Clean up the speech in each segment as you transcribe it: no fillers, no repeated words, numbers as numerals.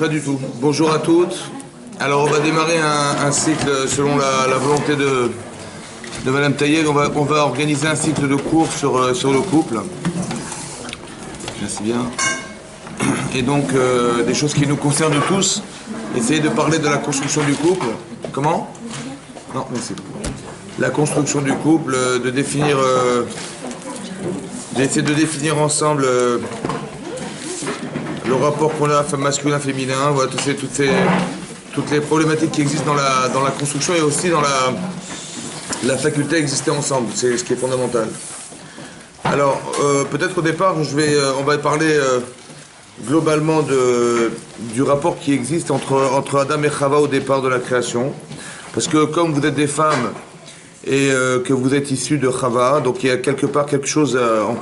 Pas du tout. Bonjour à toutes. Alors on va démarrer un cycle selon la volonté de Madame Taïeb. On va organiser un cycle de cours sur le couple. Merci bien. Et donc des choses qui nous concernent tous. Essayer de parler de la construction du couple. Comment? Non, merci. La construction du couple, d'essayer de définir ensemble le rapport qu'on a masculin-féminin, voilà, toutes les problématiques qui existent dans la construction et aussi dans la faculté d'exister ensemble, c'est ce qui est fondamental. Alors, peut-être au départ, on va parler globalement du rapport qui existe entre Adam et Chava au départ de la création, parce que comme vous êtes des femmes et que vous êtes issus de Chava, donc il y a quelque part quelque chose,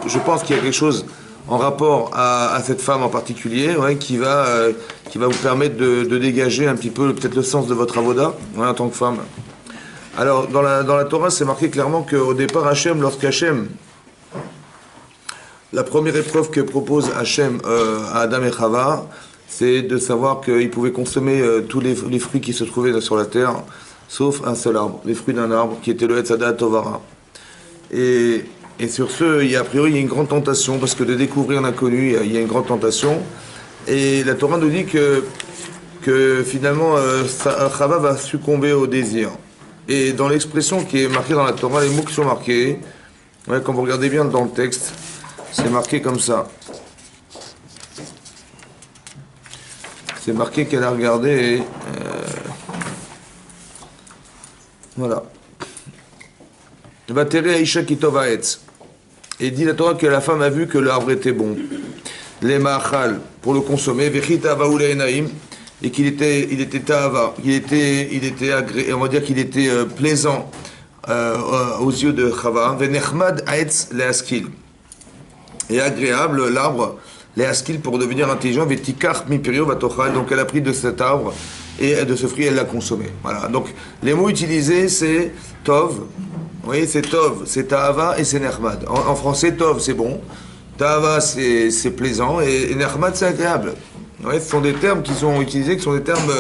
je pense qu'il y a quelque chose en rapport à cette femme en particulier, ouais, qui va vous permettre de dégager un petit peu peut-être le sens de votre avoda, ouais, en tant que femme. Alors dans la Torah, c'est marqué clairement qu'au départ, Hachem, lorsqu'Hachem, la première épreuve que propose Hachem à Adam et Chava, c'est de savoir qu'ils pouvaient consommer tous les fruits qui se trouvaient sur la terre, sauf un seul arbre, les fruits d'un arbre qui était le Etz Hadat Tovara. Et sur ce, a priori, il y a une grande tentation, parce que de découvrir l'inconnu, il y a une grande tentation. Et la Torah nous dit que finalement, Chava va succomber au désir. Et dans l'expression qui est marquée dans la Torah, les mots qui sont marqués, ouais, quand vous regardez bien dans le texte, c'est marqué comme ça. C'est marqué qu'elle a regardé, voilà. Vatere Aisha Kitov Haetz. Et dit la Torah que la femme a vu que l'arbre était bon. Les ma'achal, pour le consommer, vechita avaoule enaim, et qu'il était ta'ava, il était agréé, on va dire qu'il était plaisant aux yeux de Chava, venechmad haetz leaskil, et agréable l'arbre leaskil pour devenir intelligent, vetikach mipirio vatochal, donc elle a pris de cet arbre et de ce fruit elle l'a consommé. Voilà. Donc les mots utilisés c'est tov. Vous voyez, c'est Tov, c'est Ta'ava et c'est Nechmad. En français, Tov, c'est bon. Ta'ava, c'est plaisant. Et Nechmad, c'est agréable. Vous voyez, ce sont des termes qui sont utilisés, qui sont des termes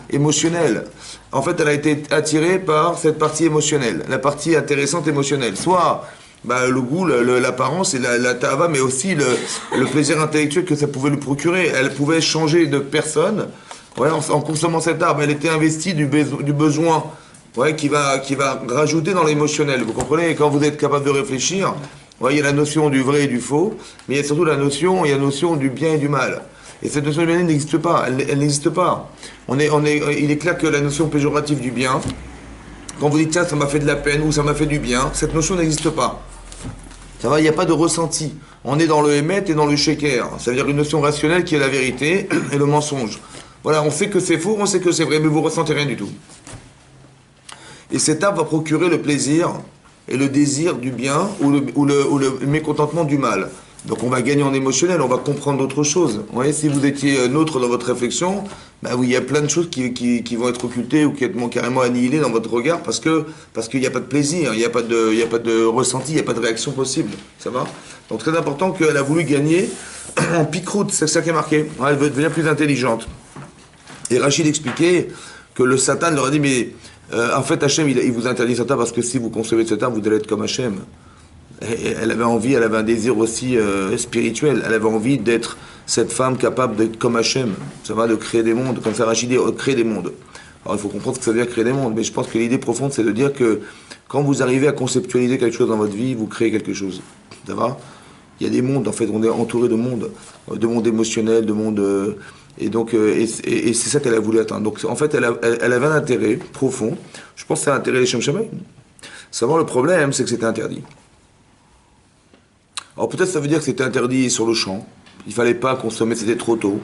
émotionnels. En fait, elle a été attirée par cette partie émotionnelle, la partie intéressante émotionnelle. Soit le goût, l'apparence et la Ta'ava, mais aussi le plaisir intellectuel que ça pouvait lui procurer. Elle pouvait changer de personne. Ouais, en consommant cet arbre, elle était investie du besoin. Ouais, qui va rajouter dans l'émotionnel. Vous comprenez? Quand vous êtes capable de réfléchir, ouais, il y a la notion du vrai et du faux, mais il y a surtout la notion du bien et du mal. Et cette notion du bien n'existe pas. Elle n'existe pas. Il est clair que la notion péjorative du bien, quand vous dites tiens, ça m'a fait de la peine ou ça m'a fait du bien, cette notion n'existe pas. Ça va, il n'y a pas de ressenti. On est dans le émet et dans le sheker. Ça veut dire une notion rationnelle qui est la vérité et le mensonge. Voilà, on sait que c'est faux, on sait que c'est vrai, mais vous ressentez rien du tout. Et cet arbre va procurer le plaisir et le désir du bien ou le mécontentement du mal. Donc on va gagner en émotionnel, on va comprendre d'autres choses. Vous voyez, si vous étiez neutre dans votre réflexion, oui, il y a plein de choses qui vont être occultées ou qui vont carrément annihilées dans votre regard parce qu'il n'y a pas de plaisir, il n'y a pas de ressenti, il n'y a pas de réaction possible. Ça va? Donc très important qu'elle a voulu gagner en pique-route, c'est ça qui est marqué. Ouais, elle veut devenir plus intelligente. Et Rachid expliquait que le Satan leur a dit mais en fait, Hachem, il vous interdit cet arbre parce que si vous concevez cet arbre, vous allez être comme Hachem. Et elle avait un désir aussi spirituel. Elle avait envie d'être cette femme capable d'être comme Hachem. Ça va, de créer des mondes. Comme ça, Rachid dit, créer des mondes. Alors, il faut comprendre ce que ça veut dire créer des mondes. Mais je pense que l'idée profonde, c'est de dire que quand vous arrivez à conceptualiser quelque chose dans votre vie, vous créez quelque chose. Ça va? Il y a des mondes, en fait, on est entouré de mondes émotionnels, de mondes... Et donc, et c'est ça qu'elle a voulu atteindre. Donc, en fait, elle avait un intérêt profond. Je pense que c'est l'intérêt des Shem Shamaim. Seulement, le problème, c'est que c'était interdit. Alors, peut-être ça veut dire que c'était interdit sur le champ. Il fallait pas consommer, c'était trop tôt.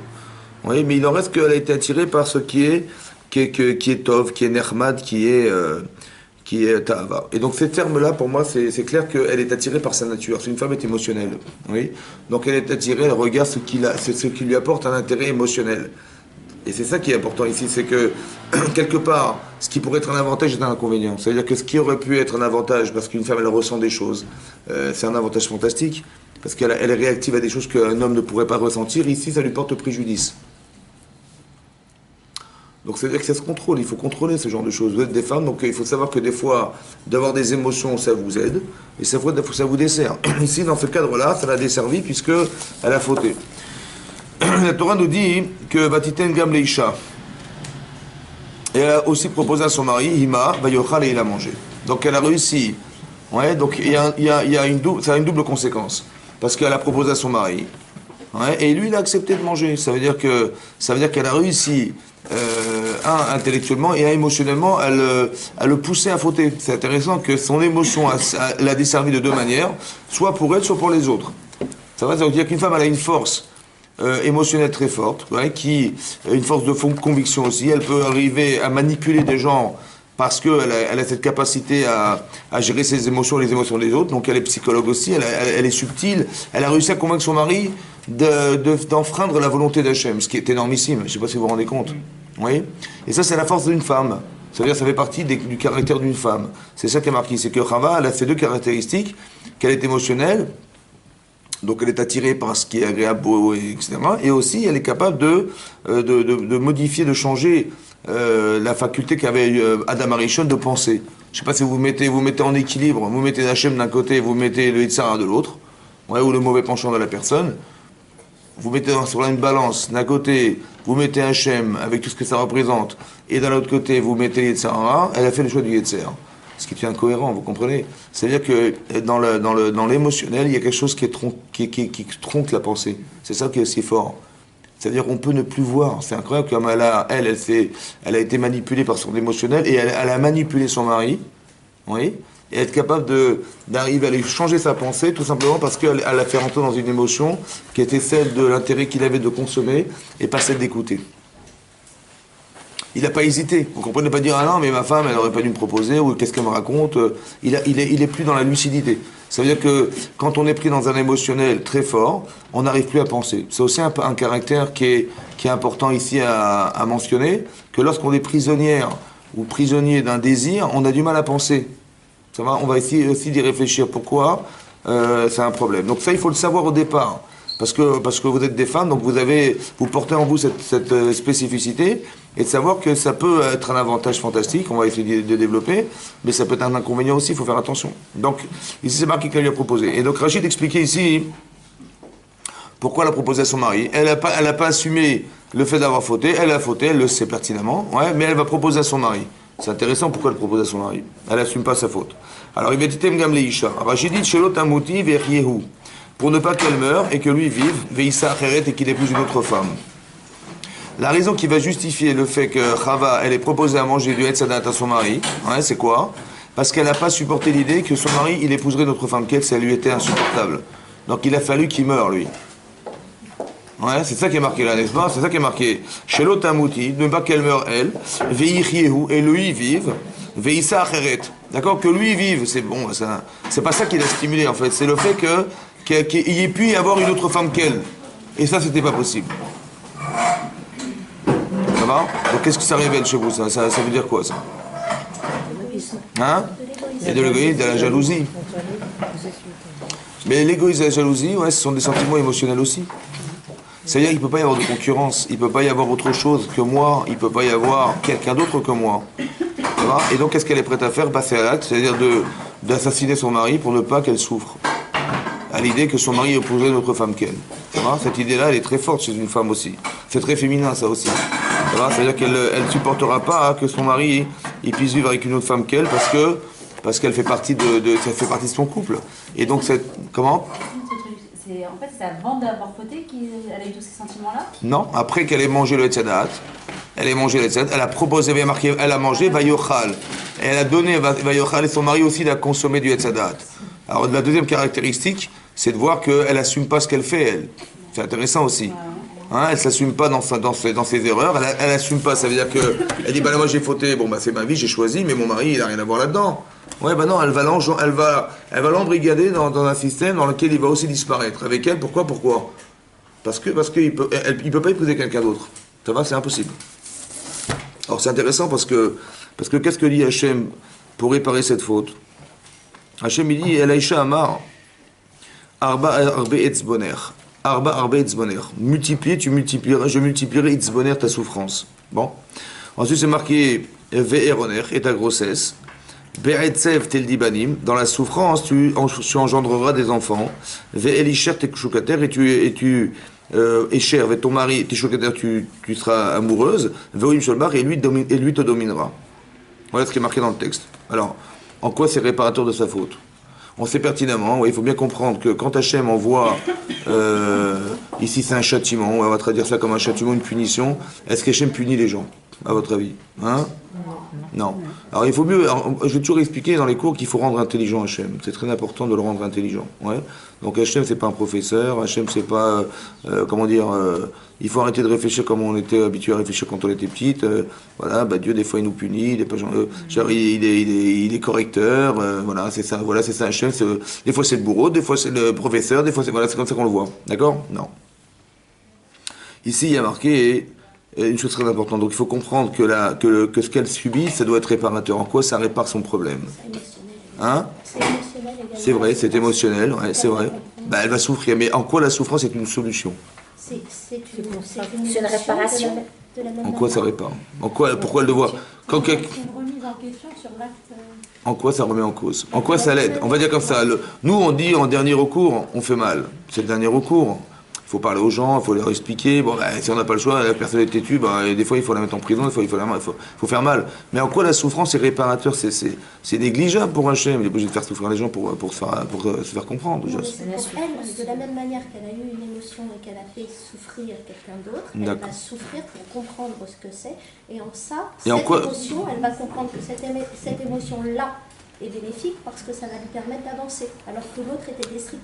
Oui, mais il en reste qu'elle a été attirée par ce qui est Tov, qui est Nechmad, qui est Ta'ava. Et donc ces termes-là, pour moi, c'est clair qu'elle est attirée par sa nature. C'est une femme est émotionnelle. Oui. Donc elle est attirée, elle regarde ce qui lui apporte un intérêt émotionnel. Et c'est ça qui est important ici, c'est que, quelque part, ce qui pourrait être un avantage est un inconvénient. C'est-à-dire que ce qui aurait pu être un avantage, parce qu'une femme, elle ressent des choses, c'est un avantage fantastique, parce qu'elle est réactive à des choses qu'un homme ne pourrait pas ressentir. Ici, ça lui porte préjudice. Donc c'est-à-dire que ça se contrôle, il faut contrôler ce genre de choses. Vous êtes des femmes, donc il faut savoir que des fois, d'avoir des émotions, ça vous aide, et des fois, ça vous dessert. Ici, dans ce cadre-là, ça l'a desservi puisqu'elle a fauté. La Torah nous dit que Vatiten Gam Leisha, et elle a aussi proposé à son mari, Hima, Vayochal, et il a mangé. Donc elle a réussi. Ouais, donc ça a une double conséquence. Parce qu'elle a proposé à son mari, ouais, et lui, il a accepté de manger. Ça veut dire qu'elle a réussi, intellectuellement et émotionnellement, à le pousser à fauter. C'est intéressant que son émotion l'a desservi de deux manières, soit pour elle, soit pour les autres. Ça veut dire qu'une femme, elle a une force émotionnelle très forte, ouais, une force de conviction aussi. Elle peut arriver à manipuler des gens parce qu'elle a cette capacité à gérer ses émotions et les émotions des autres. Donc elle est psychologue aussi, elle est subtile. Elle a réussi à convaincre son mari d'enfreindre la volonté d'Hachem, ce qui est énormissime. Je ne sais pas si vous vous rendez compte. Oui. Et ça, c'est la force d'une femme. C'est-à-dire ça fait partie du caractère d'une femme. C'est ça qui est marqué. C'est que Chava, elle a ces deux caractéristiques, qu'elle est émotionnelle, donc elle est attirée par ce qui est agréable, beau, etc. Et aussi, elle est capable de modifier, de changer la faculté qu'avait Adam Arishon de penser. Je ne sais pas si vous mettez en équilibre, vous mettez Hachem d'un côté, vous mettez le Yitzhara de l'autre, ouais, ou le mauvais penchant de la personne. Vous mettez sur une balance, d'un côté, vous mettez Hachem avec tout ce que ça représente, et d'un autre côté, vous mettez le Yitzhara. Elle a fait le choix du Yitzhara. Ce qui est incohérent, vous comprenez? C'est-à-dire que dans l'émotionnel, il y a quelque chose qui tronque la pensée. C'est ça qui est aussi fort. C'est-à-dire qu'on peut ne plus voir. C'est incroyable comme elle a été manipulée par son émotionnel et elle a manipulé son mari, oui, et être capable d'arriver à lui changer sa pensée tout simplement parce qu'elle l'a fait rentrer dans une émotion qui était celle de l'intérêt qu'il avait de consommer et pas celle d'écouter. Il n'a pas hésité. Vous comprenez, pas dire ah non mais ma femme elle aurait pas dû me proposer ou qu'est-ce qu'elle me raconte. Il est plus dans la lucidité. Ça veut dire que quand on est pris dans un émotionnel très fort, on n'arrive plus à penser. C'est aussi un caractère qui est important ici à mentionner, que lorsqu'on est prisonnière ou prisonnier d'un désir, on a du mal à penser. Ça va, on va essayer aussi d'y réfléchir. Pourquoi c'est un problème. Donc ça il faut le savoir au départ. Parce que vous êtes des femmes, donc vous portez en vous cette spécificité, et de savoir que ça peut être un avantage fantastique, on va essayer de développer, mais ça peut être un inconvénient aussi, il faut faire attention. Donc, ici c'est marqué qu'elle lui a proposé. Et donc Rachid expliquait ici pourquoi elle a proposé à son mari. Elle n'a pas assumé le fait d'avoir fauté, elle a fauté, elle le sait pertinemment, ouais, mais elle va proposer à son mari. C'est intéressant pourquoi elle propose à son mari. Elle n'assume pas sa faute. Alors, il va dire Gam Leisha. Rachid dit Shelo Tamuti Ve'Yehu. Pour ne pas qu'elle meure et que lui vive, Veïssa Acheret, et qu'il épouse une autre femme. La raison qui va justifier le fait que Chava, elle ait proposé à manger du Hetzadat à son mari, hein, c'est quoi? Parce qu'elle n'a pas supporté l'idée que son mari, il épouserait une autre femme qu'elle, ça lui était insupportable. Donc il a fallu qu'il meure, lui. Ouais, c'est ça qui est marqué là, n'est-ce pas? C'est ça qui est marqué. Shelo Tamuti, ne pas qu'elle meure, elle, Veïchiehu, et lui vive, Veïssa Acheret. D'accord? Que lui vive, c'est bon, c'est pas ça qui l'a stimulé en fait, c'est le fait qu'il y ait pu y avoir une autre femme qu'elle. Et ça, c'était pas possible. Ça va? Donc qu'est-ce que ça révèle chez vous, ça veut dire quoi, ça? Hein? Il y a de l'égoïsme, de la jalousie. Mais l'égoïsme et la jalousie, ouais, ce sont des sentiments émotionnels aussi. C'est-à-dire qu'il ne peut pas y avoir de concurrence, il ne peut pas y avoir autre chose que moi, il ne peut pas y avoir quelqu'un d'autre que moi. Ça va? Et donc, qu'est-ce qu'elle est prête à faire? Passer à l'acte, c'est-à-dire d'assassiner son mari pour ne pas qu'elle souffre. À l'idée que son mari épouserait une autre femme qu'elle. Cette idée-là, elle est très forte chez une femme aussi. C'est très féminin, ça aussi. C'est-à-dire qu'elle ne supportera pas que son mari il puisse vivre avec une autre femme qu'elle parce qu'elle fait partie ça fait partie de son couple. Et donc, comment? En fait, c'est avant d'avoir fauté qu'elle a eu tous ces sentiments-là? Non, après qu'elle ait mangé le Hetzadat, elle a proposé, elle a mangé Vayochal. Et elle a donné Vayochal et son mari aussi l'a consommé du Hetzadat. Alors, la deuxième caractéristique, c'est de voir qu'elle n'assume pas ce qu'elle fait, elle. C'est intéressant aussi. Hein, elle ne s'assume pas dans ses erreurs, elle n'assume pas, ça veut dire qu'elle dit, bah là, moi j'ai fauté, bon bah c'est ma vie, j'ai choisi, mais mon mari, il n'a rien à voir là-dedans. Ouais, bah non, elle va l'embrigader dans un système dans lequel il va aussi disparaître. Avec elle, pourquoi? Parce qu'il peut pas épouser quelqu'un d'autre. Ça va, c'est impossible. Alors c'est intéressant parce que qu'est-ce que dit Hachem pour réparer cette faute? Hachem il dit, Elaïcha Amar, Arba Arbe Etzboner. Arba Arbe Etzboner. Je multiplierai Etzboner ta souffrance. Bon. Ensuite, c'est marqué Ve'eroner, et ta grossesse. Be'etzev tel dibanim, dans la souffrance, tu engendreras des enfants. Ve'elisher tes choukater, et tu Esher, avec ton mari, tes choukater, tu seras amoureuse. Ve'oim sholbar, et lui te dominera. Voilà ce qui est marqué dans le texte. Alors, en quoi c'est réparateur de sa faute? On sait pertinemment, ouais, il faut bien comprendre que quand Hachem envoie, ici c'est un châtiment, on va traduire ça comme un châtiment, une punition, est-ce qu'Hachem punit les gens, à votre avis? Hein? Non. Alors il faut mieux, je vais toujours expliquer dans les cours qu'il faut rendre intelligent Hachem. C'est très important de le rendre intelligent. Ouais. Donc Hachem c'est pas un professeur, Hachem c'est pas, comment dire, il faut arrêter de réfléchir comme on était habitué à réfléchir quand on était petite. Voilà, bah, Dieu des fois il nous punit, il est pas, il est correcteur, voilà c'est ça Hachem. Des fois c'est le bourreau, des fois c'est le professeur, des fois c'est, voilà, c'est comme ça qu'on le voit. D'accord? Non. Ici il y a marqué une chose très importante. Donc il faut comprendre que ce qu'elle subit, ça doit être réparateur. En quoi ça répare son problème? Hein? C'est vrai, c'est émotionnel, ouais, c'est vrai. Bah, elle va souffrir, mais en quoi la souffrance est une solution? C'est une réparation. En quoi ça répare? En quoi, pourquoi elle devoir? En quoi ça remet en cause? En quoi ça l'aide? On va dire comme ça. Nous, on dit en dernier recours, on fait mal. C'est le dernier recours. Il faut parler aux gens, il faut leur expliquer. Bon, si on n'a pas le choix, la personne est têtue, des fois il faut la mettre en prison, des fois il faut faire mal. Mais en quoi la souffrance est réparateur? C'est négligeable pour Hachem. Il est obligé de faire souffrir les gens pour se faire comprendre. Non, elle, de la même manière qu'elle a eu une émotion et qu'elle a fait souffrir quelqu'un d'autre, elle va souffrir pour comprendre ce que c'est. Et en ça, émotion, elle va comprendre que cette émotion-là est bénéfique parce que ça va lui permettre d'avancer, alors que l'autre était destructif.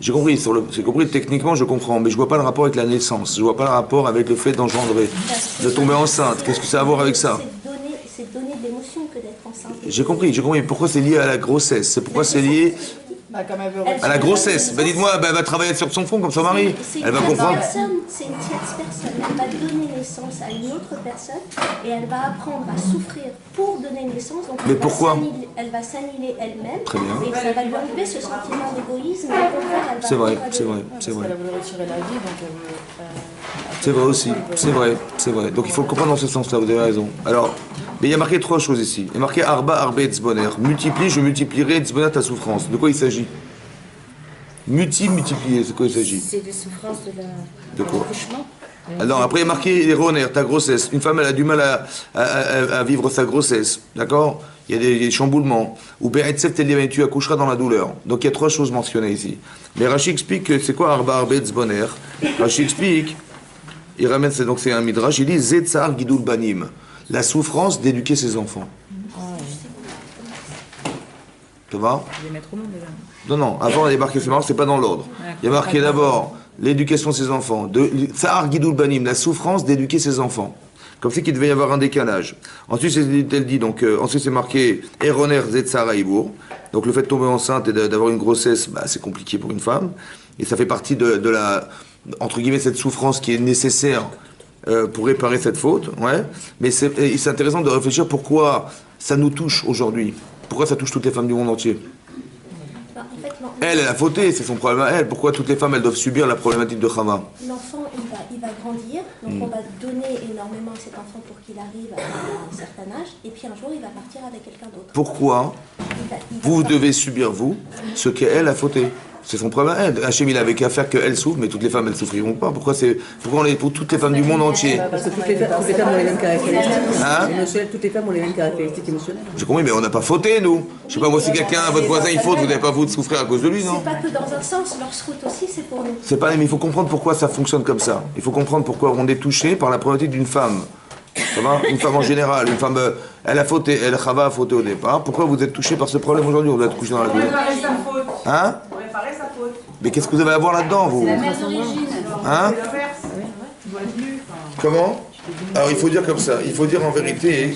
J'ai compris, techniquement je comprends, mais je vois pas le rapport avec la naissance, je vois pas le rapport avec le fait d'engendrer, de tomber enceinte. Qu'est-ce que ça a à voir avec ça? C'est donner de l'émotion que d'être enceinte. J'ai compris, pourquoi c'est lié à la grossesse? C'est pourquoi c'est lié à la grossesse. Dites-moi, elle va travailler sur son front comme son mari. Elle va comprendre. C'est une tierce personne. Elle va donner naissance à une autre personne et elle va apprendre à souffrir pour donner naissance. Donc mais pourquoi? Elle va s'annihiler elle-même. Très bien. Et ça va lui enlever ce sentiment d'égoïsme. C'est vrai. Elle voulait retirer la vie, donc elle veut... C'est vrai aussi, c'est vrai. Donc il faut le comprendre dans ce sens-là, vous avez raison. Alors, mais il y a marqué trois choses ici. Il y a marqué Arba, Arbe, Etzboner. Multiplie, je multiplierai Etzboner ta souffrance. De quoi il s'agit? Multiplier, c'est quoi il s'agit? C'est des souffrances de l'accouchement. Alors après il y a marqué les Roner, ta grossesse. Une femme elle a du mal à vivre sa grossesse, d'accord? Il y a des chamboulements. Ou Be'etzev tel tu accoucheras dans la douleur. Donc il y a trois choses mentionnées ici. Mais Rashi explique que c'est quoi Arba, Arbe, Etzboner. Rashi explique, il ramène, c'est un midrash, il dit Zetzar Gidul Banim. La souffrance d'éduquer ses enfants. Ça va? Les mettre au monde déjà. Non, avant il y a marqué, c'est marrant, c'est pas dans l'ordre. Il y a marqué d'abord l'éducation de ses enfants. Tsar Gidul Banim, la souffrance d'éduquer ses enfants. Comme c'est qu'il devait y avoir un décalage. Ensuite, elle dit, ensuite c'est marqué Eroner Zetzara Ibour. Donc le fait de tomber enceinte et d'avoir une grossesse, c'est compliqué pour une femme. Et ça fait partie de la, entre guillemets, cette souffrance qui est nécessaire pour réparer cette faute, ouais. Mais c'est intéressant de réfléchir pourquoi ça nous touche aujourd'hui. Pourquoi ça touche toutes les femmes du monde entier? Elle a fauté, c'est son problème à elle. Pourquoi toutes les femmes, elles doivent subir la problématique de Chava? L'enfant, il va grandir, donc on va donner énormément à cet enfant pour qu'il arrive à un certain âge, et puis un jour, il va partir avec quelqu'un d'autre. Pourquoi vous devez subir, vous, ce qu'elle a fauté? C'est son problème à elle. Hachem, il avait qu'à faire qu'elle souffre, mais toutes les femmes, elles souffriront pas. Pourquoi pour toutes les femmes du monde entier? Parce que toutes les femmes ont les mêmes caractéristiques. Toutes les femmes ont les mêmes caractéristiques émotionnelles. J'ai compris, mais on n'a pas fauté, nous. Je sais pas, moi, si quelqu'un, votre voisin, il faute, vous n'avez pas vous de souffrir à cause de lui, non? C'est pas que dans un sens, leur route aussi, c'est pour nous. C'est pas, mais il faut comprendre pourquoi ça fonctionne comme ça. Il faut comprendre pourquoi on est touché par la problématique d'une femme. Ça va? Une femme en général, une femme, elle a fauté, Chava a fauté au départ. Pourquoi vous êtes touché par ce problème aujourd'hui? Vous êtes couché dans la douleur. Hein? Mais qu'est-ce que vous avez à voir là-dedans, vous? C'est la mère d'origine. Hein? Comment? Alors il faut dire comme ça, il faut dire en vérité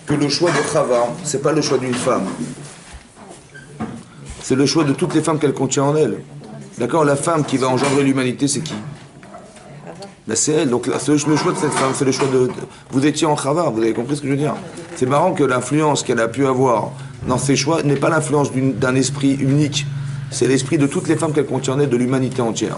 que le choix de Chava, c'est pas le choix d'une femme. C'est le choix de toutes les femmes qu'elle contient en elle. D'accord? La femme qui va engendrer l'humanité, c'est qui? C'est elle. Donc le choix de cette femme, c'est le choix de... Vous étiez en Chava, vous avez compris ce que je veux dire? C'est marrant que l'influence qu'elle a pu avoir dans ses choix n'est pas l'influence d'un esprit unique. C'est l'esprit de toutes les femmes qu'elle contient en elle, de l'humanité entière.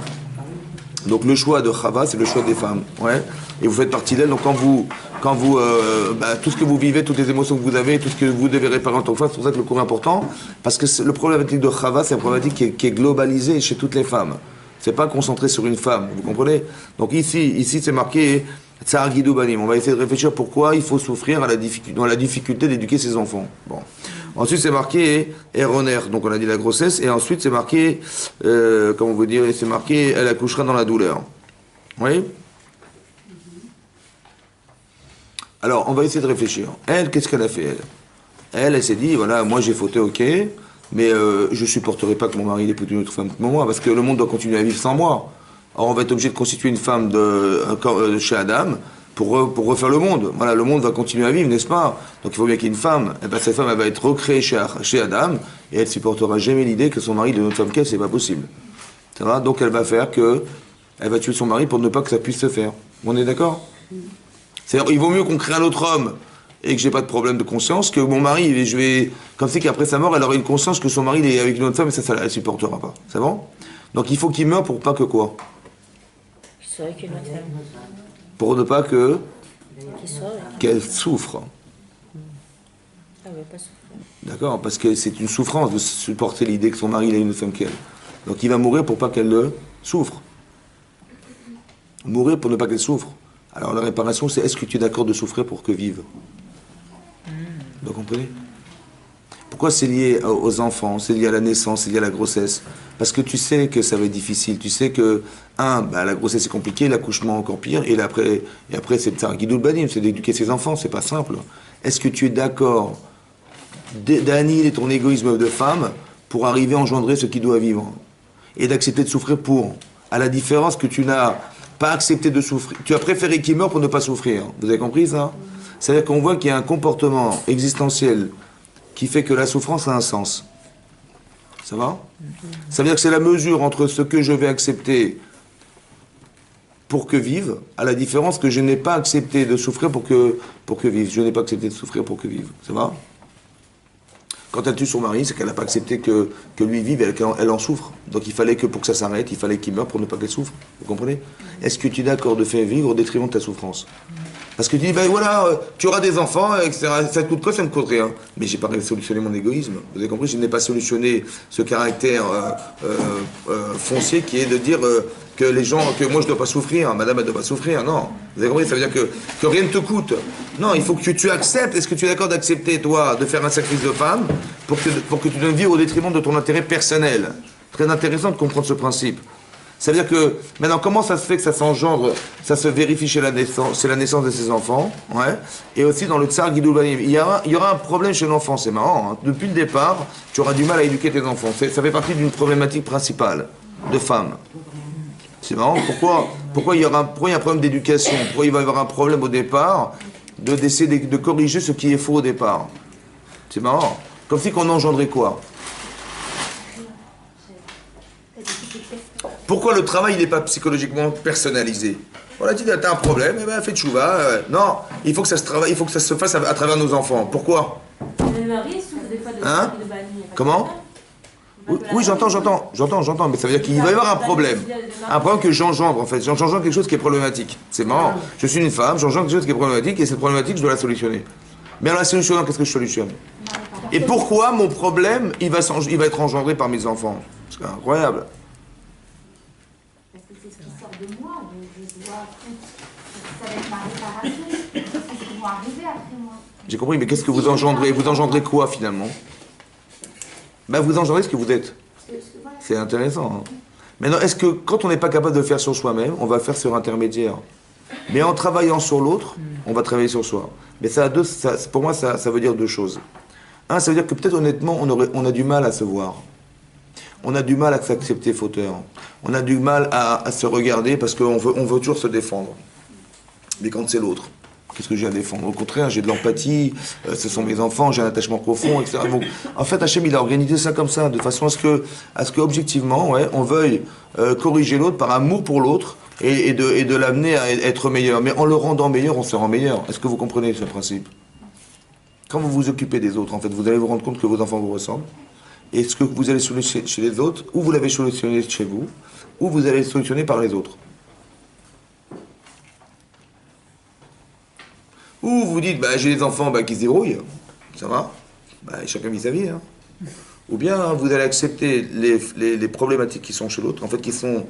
Donc le choix de Chava, c'est le choix des femmes. Ouais. Et vous faites partie d'elle. Donc tout ce que vous vivez, toutes les émotions que vous avez, tout ce que vous devez réparer en tant que femme, c'est pour ça que le cours est important. Parce que le problématique de Chava, c'est une problématique qui est globalisée chez toutes les femmes. C'est pas concentré sur une femme, vous comprenez? Donc ici c'est marqué Tsar Gidou Banim. On va essayer de réfléchir pourquoi il faut souffrir dans la difficulté d'éduquer ses enfants. Bon. Ensuite c'est marqué Eroner, donc on a dit la grossesse, et ensuite c'est marqué, comment vous dire, c'est marqué elle accouchera dans la douleur. Oui? Alors on va essayer de réfléchir. Elle, qu'est-ce qu'elle a fait elle s'est dit, voilà, moi j'ai fauté, ok. Mais je supporterai pas que mon mari ait épouse une autre femme que moi, parce que le monde doit continuer à vivre sans moi. Alors on va être obligé de constituer une femme chez Adam pour refaire le monde. Voilà, le monde va continuer à vivre, n'est-ce pas? Donc il faut bien qu'il y ait une femme. Et ben, cette femme, elle va être recréée chez Adam, et elle supportera jamais l'idée que son mari ait une autre femme qu'elle, c'est pas possible. Ça va? Donc elle va tuer son mari pour ne pas que ça puisse se faire. On est d'accord? C'est-à-dire, il vaut mieux qu'on crée un autre homme et que j'ai pas de problème de conscience, que mon mari, comme c'est qu'après sa mort, elle aurait une conscience que son mari est avec une autre femme, et ça elle supportera pas. C'est bon? Donc il faut qu'il meure pour pas que quoi? Qu'il soit avec une autre femme. Pour ne pas qu'elle souffre. Ah ouais, pas souffrir. D'accord? Parce que c'est une souffrance de supporter l'idée que son mari ait une autre femme qu'elle. Donc il va mourir pour pas qu'elle le souffre. Mourir pour ne pas qu'elle souffre. Alors la réparation, c'est est-ce que tu es d'accord de souffrir pour que vive? Vous comprenez? Pourquoi c'est lié aux enfants, c'est lié à la naissance, c'est lié à la grossesse? Parce que tu sais que ça va être difficile. Tu sais que, la grossesse est compliquée, l'accouchement encore pire, et après c'est un guidou banim, c'est d'éduquer ses enfants, c'est pas simple. Est-ce que tu es d'accord d'annihiler ton égoïsme de femme pour arriver à engendrer ce qui doit vivre? Et d'accepter de souffrir pour? À la différence que tu n'as pas accepté de souffrir. Tu as préféré qu'il meure pour ne pas souffrir. Vous avez compris ça? C'est-à-dire qu'on voit qu'il y a un comportement existentiel qui fait que la souffrance a un sens. Ça va? Ça veut dire que c'est la mesure entre ce que je vais accepter pour que vive, à la différence que je n'ai pas accepté de souffrir pour que vive. Je n'ai pas accepté de souffrir pour que vive. Ça va? Quand elle tue son mari, c'est qu'elle n'a pas accepté que lui vive et qu'elle en souffre. Donc il fallait que pour que ça s'arrête, il fallait qu'il meure pour ne pas qu'elle souffre. Vous comprenez? Est-ce que tu es d'accord de faire vivre au détriment de ta souffrance? Parce que tu dis, ben voilà, tu auras des enfants, etc. Ça te coûte quoi? Ça ne me coûte rien. Mais j'ai pas solutionné mon égoïsme. Vous avez compris? Je n'ai pas solutionné ce caractère foncier qui est de dire que moi je ne dois pas souffrir, madame elle ne doit pas souffrir. Non. Vous avez compris? Ça veut dire que rien ne te coûte. Non, il faut que tu acceptes. Est-ce que tu es d'accord d'accepter, toi, de faire un sacrifice de femme pour que tu donnes vie au détriment de ton intérêt personnel? Très intéressant de comprendre ce principe. Ça veut dire que, maintenant, comment ça se fait que ça s'engendre, ça se vérifie chez la naissance de ses enfants, ouais, et aussi dans le Tsar Gidou Banim. Il y aura un problème chez l'enfant, c'est marrant, hein. Depuis le départ, tu auras du mal à éduquer tes enfants. Ça fait partie d'une problématique principale de femme. C'est marrant, pourquoi il y a un problème d'éducation? Pourquoi il va y avoir un problème au départ d'essayer de corriger ce qui est faux au départ? C'est marrant. Comme si qu'on engendrait quoi? Pourquoi le travail n'est pas psychologiquement personnalisé? On a dit, t'as un problème, eh ben fais tchouva. Non, il faut que ça se travaille, il faut que ça se fasse à travers nos enfants. Pourquoi? Le mari souffre des fois de banni. Comment? Oui, j'entends, mais ça veut dire qu'il va y avoir un problème. Un problème que j'engendre, en fait. J'engendre quelque chose qui est problématique. C'est marrant. Je suis une femme, j'engendre quelque chose qui est problématique, et cette problématique, je dois la solutionner. Mais en la solutionnant, qu'est-ce que je solutionne? Et pourquoi mon problème, il va être engendré par mes enfants? C'est incroyable. De moi, je dois ça va être ma réparation, c'est ce qui va arriver après moi. J'ai compris, mais qu'est-ce que vous engendrez? Vous engendrez quoi finalement? Vous engendrez ce que vous êtes. C'est intéressant. Hein. Maintenant, est-ce que quand on n'est pas capable de le faire sur soi-même, on va le faire sur intermédiaire? Mais en travaillant sur l'autre, on va travailler sur soi. Mais pour moi, ça veut dire deux choses. Un, ça veut dire que peut-être honnêtement, on a du mal à se voir. On a du mal à s'accepter fauteur. On a du mal à se regarder parce qu'on veut toujours se défendre. Mais quand c'est l'autre, qu'est-ce que j'ai à défendre? Au contraire, j'ai de l'empathie, ce sont mes enfants, j'ai un attachement profond, etc. Donc, en fait, Hachem, il a organisé ça comme ça, de façon à ce que objectivement, ouais, on veuille corriger l'autre par amour pour l'autre et de l'amener à être meilleur. Mais en le rendant meilleur, on se rend meilleur. Est-ce que vous comprenez ce principe? Quand vous vous occupez des autres, en fait, vous allez vous rendre compte que vos enfants vous ressemblent. Et ce que vous allez solutionner chez les autres, ou vous l'avez solutionné chez vous, ou vous allez le solutionner par les autres. Ou vous dites, bah, j'ai des enfants qui se débrouillent, ça va, bah, chacun vit sa vie. Hein. Ou bien vous allez accepter les problématiques qui sont chez l'autre, en fait qui sont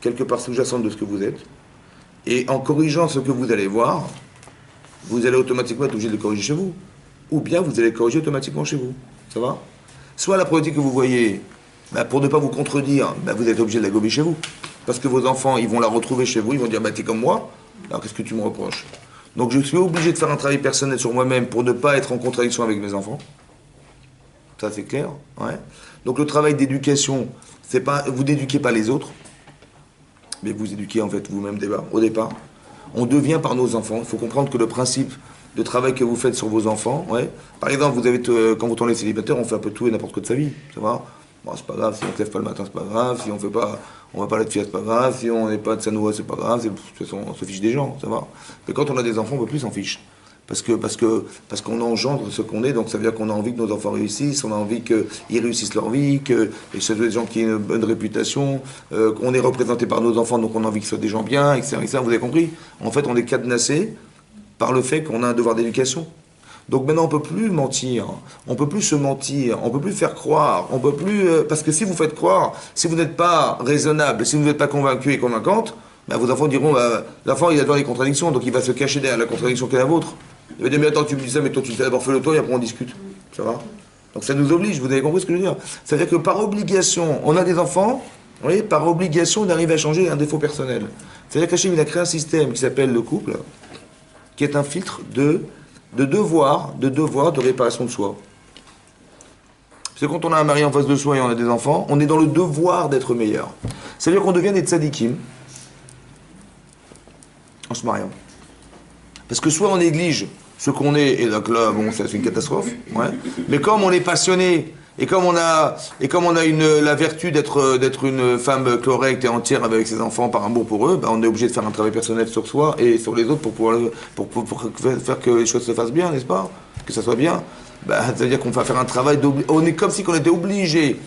quelque part sous-jacentes de ce que vous êtes, et en corrigeant ce que vous allez voir, vous allez automatiquement être obligé de le corriger chez vous. Ou bien vous allez le corriger automatiquement chez vous. Ça va? Soit la problématique que vous voyez, bah, pour ne pas vous contredire, bah, vous êtes obligé de la gober chez vous. Parce que vos enfants, ils vont la retrouver chez vous, ils vont dire, bah, t'es comme moi, alors qu'est-ce que tu me reproches? Donc je suis obligé de faire un travail personnel sur moi-même pour ne pas être en contradiction avec mes enfants. Ça c'est clair, ouais. Donc le travail d'éducation, c'est pas, vous n'éduquez pas les autres, mais vous éduquez en fait vous-même au départ. On devient par nos enfants. Il faut comprendre que le principe de travail que vous faites sur vos enfants, ouais. Par exemple, vous avez quand vous tournez célibataire, on fait un peu tout et n'importe quoi de sa vie, ça va. Bon, c'est pas grave, si on ne se lève pas le matin, c'est pas grave, si on fait pas, on va pas là-dessus, c'est pas grave, si on n'est pas de sa noix, c'est pas grave, de toute façon, on se fiche des gens, ça va. Mais quand on a des enfants, on peut plus s'en fiche. Parce qu'on engendre ce qu'on est, donc ça veut dire qu'on a envie que nos enfants réussissent, on a envie qu'ils réussissent leur vie, que ce soit des gens qui aient une bonne réputation, qu'on est représenté par nos enfants, donc on a envie que ce soit des gens bien, etc., etc. Vous avez compris? En fait, on est cadenassé par le fait qu'on a un devoir d'éducation. Donc maintenant, on ne peut plus mentir, on ne peut plus se mentir, on ne peut plus faire croire, on peut plus... parce que si vous faites croire, si vous n'êtes pas raisonnable, si vous n'êtes pas convaincu et convaincante, ben vos enfants diront, l'enfant il adore les contradictions, donc il va se cacher derrière la contradiction qui est la vôtre. Il va dire, mais attends, tu me dis ça, mais toi tu t'es d'abord fait le tour et après on discute. Ça va? Donc ça nous oblige, vous avez compris ce que je veux dire? C'est-à-dire que par obligation, on a des enfants, vous voyez, par obligation, on arrive à changer un défaut personnel. C'est-à-dire qu'Hachem, il a créé un système qui s'appelle le couple, qui est un filtre de devoir de réparation de soi. C'est quand on a un mari en face de soi et on a des enfants, on est dans le devoir d'être meilleur. C'est-à-dire qu'on devient des tzadikim en se mariant. Parce que soit on néglige ce qu'on est, et donc là, bon, c'est une catastrophe, ouais. Mais comme on est passionné, et comme on a la vertu d'être une femme correcte et entière avec ses enfants par amour pour eux, ben on est obligé de faire un travail personnel sur soi et sur les autres pour faire que les choses se fassent bien, n'est-ce pas? Que ça soit bien. Ben, c'est-à-dire qu'on va faire un travail on est comme si on était obligé,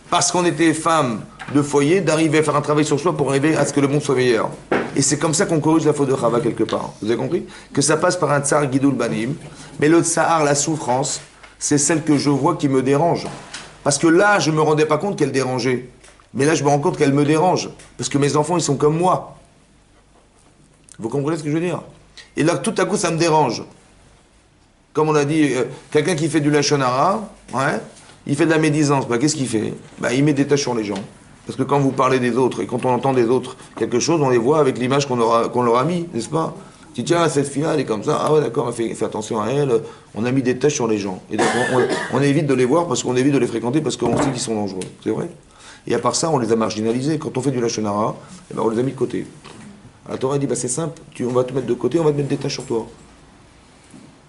parce qu'on était femme de foyer, d'arriver à faire un travail sur soi pour arriver à ce que le monde soit meilleur. Et c'est comme ça qu'on corrige la faute de Chava quelque part. Vous avez compris? Que ça passe par un tsar Gidoul Banim, mais le tsar, la souffrance, c'est celle que je vois qui me dérange. Parce que là, je ne me rendais pas compte qu'elle dérangeait. Mais là, je me rends compte qu'elle me dérange. Parce que mes enfants, ils sont comme moi. Vous comprenez ce que je veux dire? Et là, tout à coup, ça me dérange. Comme on a dit, quelqu'un qui fait du lachon hara, ouais, il fait de la médisance. Bah, qu'est-ce qu'il fait? Bah, il met des taches sur les gens. Parce que quand vous parlez des autres, et quand on entend des autres quelque chose, on les voit avec l'image qu'on leur a mis, n'est-ce pas? Tu dis, tiens, cette fille-là, elle est comme ça. Ah ouais, d'accord, fais attention à elle. On a mis des taches sur les gens. Et donc, on évite de les voir parce qu'on évite de les fréquenter parce qu'on sait qu'ils sont dangereux. C'est vrai? Et à part ça, on les a marginalisés. Quand on fait du lachon hara, eh ben, on les a mis de côté. Alors, Torah dit, bah, c'est simple, on va te mettre de côté, on va te mettre des taches sur toi.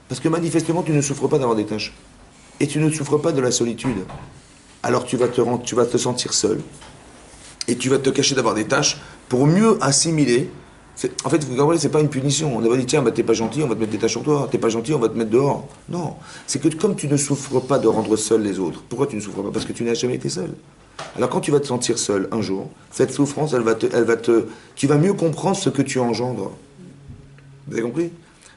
Parce que manifestement, tu ne souffres pas d'avoir des taches. Et tu ne souffres pas de la solitude. Alors, tu vas te sentir seul. Et tu vas te cacher d'avoir des tâches pour mieux assimiler. En fait, vous comprenez, c'est pas une punition. On n'a pas dit, tiens, bah, t'es pas gentil, on va te mettre des tâches sur toi. T'es pas gentil, on va te mettre dehors. Non. C'est que comme tu ne souffres pas de rendre seul les autres, pourquoi tu ne souffres pas? Parce que tu n'as jamais été seul. Alors quand tu vas te sentir seul un jour, cette souffrance, tu vas mieux comprendre ce que tu engendres. Vous avez compris?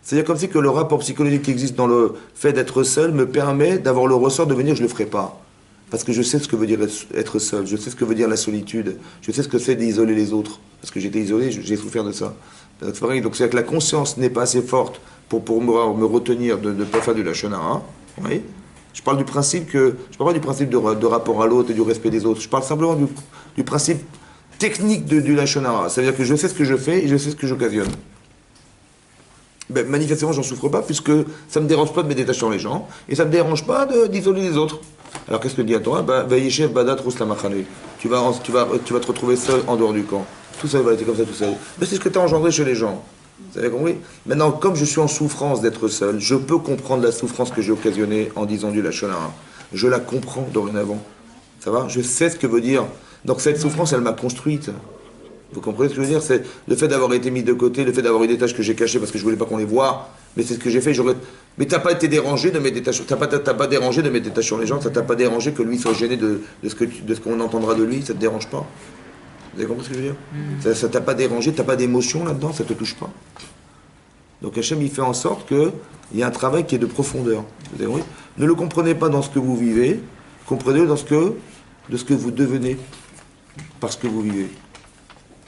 C'est-à-dire comme si que le rapport psychologique qui existe dans le fait d'être seul me permet d'avoir le ressort de venir, je le ferai pas. Parce que je sais ce que veut dire être seul, je sais ce que veut dire la solitude, je sais ce que c'est d'isoler les autres. Parce que j'étais isolé, j'ai souffert de ça. Donc c'est-à-dire que la conscience n'est pas assez forte pour me retenir de ne pas faire du lachon hara. Oui. Je parle du principe pas du principe de rapport à l'autre et du respect des autres. Je parle simplement du principe technique du lachon hara. C'est-à-dire que je sais ce que je fais et je sais ce que j'occasionne. Ben, manifestement, j'en souffre pas, puisque ça ne me dérange pas de me détacher sur les gens, et ça ne me dérange pas d'isoler les autres. Alors qu'est-ce que dit la Torah? Vayeshev badat rous lamachane. Tu vas te retrouver seul en dehors du camp. Tout seul, voilà, t'es comme ça tout seul. Ben, c'est ce que tu as engendré chez les gens. Vous avez compris? Maintenant, comme je suis en souffrance d'être seul, je peux comprendre la souffrance que j'ai occasionnée en disant du lachon hara. Je la comprends dorénavant. Ça va? Je sais ce que veut dire. Donc cette souffrance, elle m'a construite. Vous comprenez ce que je veux dire? C'est le fait d'avoir été mis de côté, le fait d'avoir eu des tâches que j'ai cachées parce que je voulais pas qu'on les voie. Mais c'est ce que j'ai fait. Mais t'as pas été dérangé de mettre des tâches. T'as pas dérangé de mettre des tâches sur les gens. Ça t'a pas dérangé que lui soit gêné de ce qu'on entendra de lui. Ça te dérange pas? Vous avez compris ce que je veux dire? Ça t'a pas dérangé. T'as pas d'émotion là-dedans. Ça te touche pas? Donc Hachem, il fait en sorte qu'il y ait un travail qui est de profondeur. Vous avez compris? Il y a un travail qui est de profondeur. Vous avez compris? Ne le comprenez pas dans ce que vous vivez, comprenez-le de ce que vous devenez, parce que vous vivez.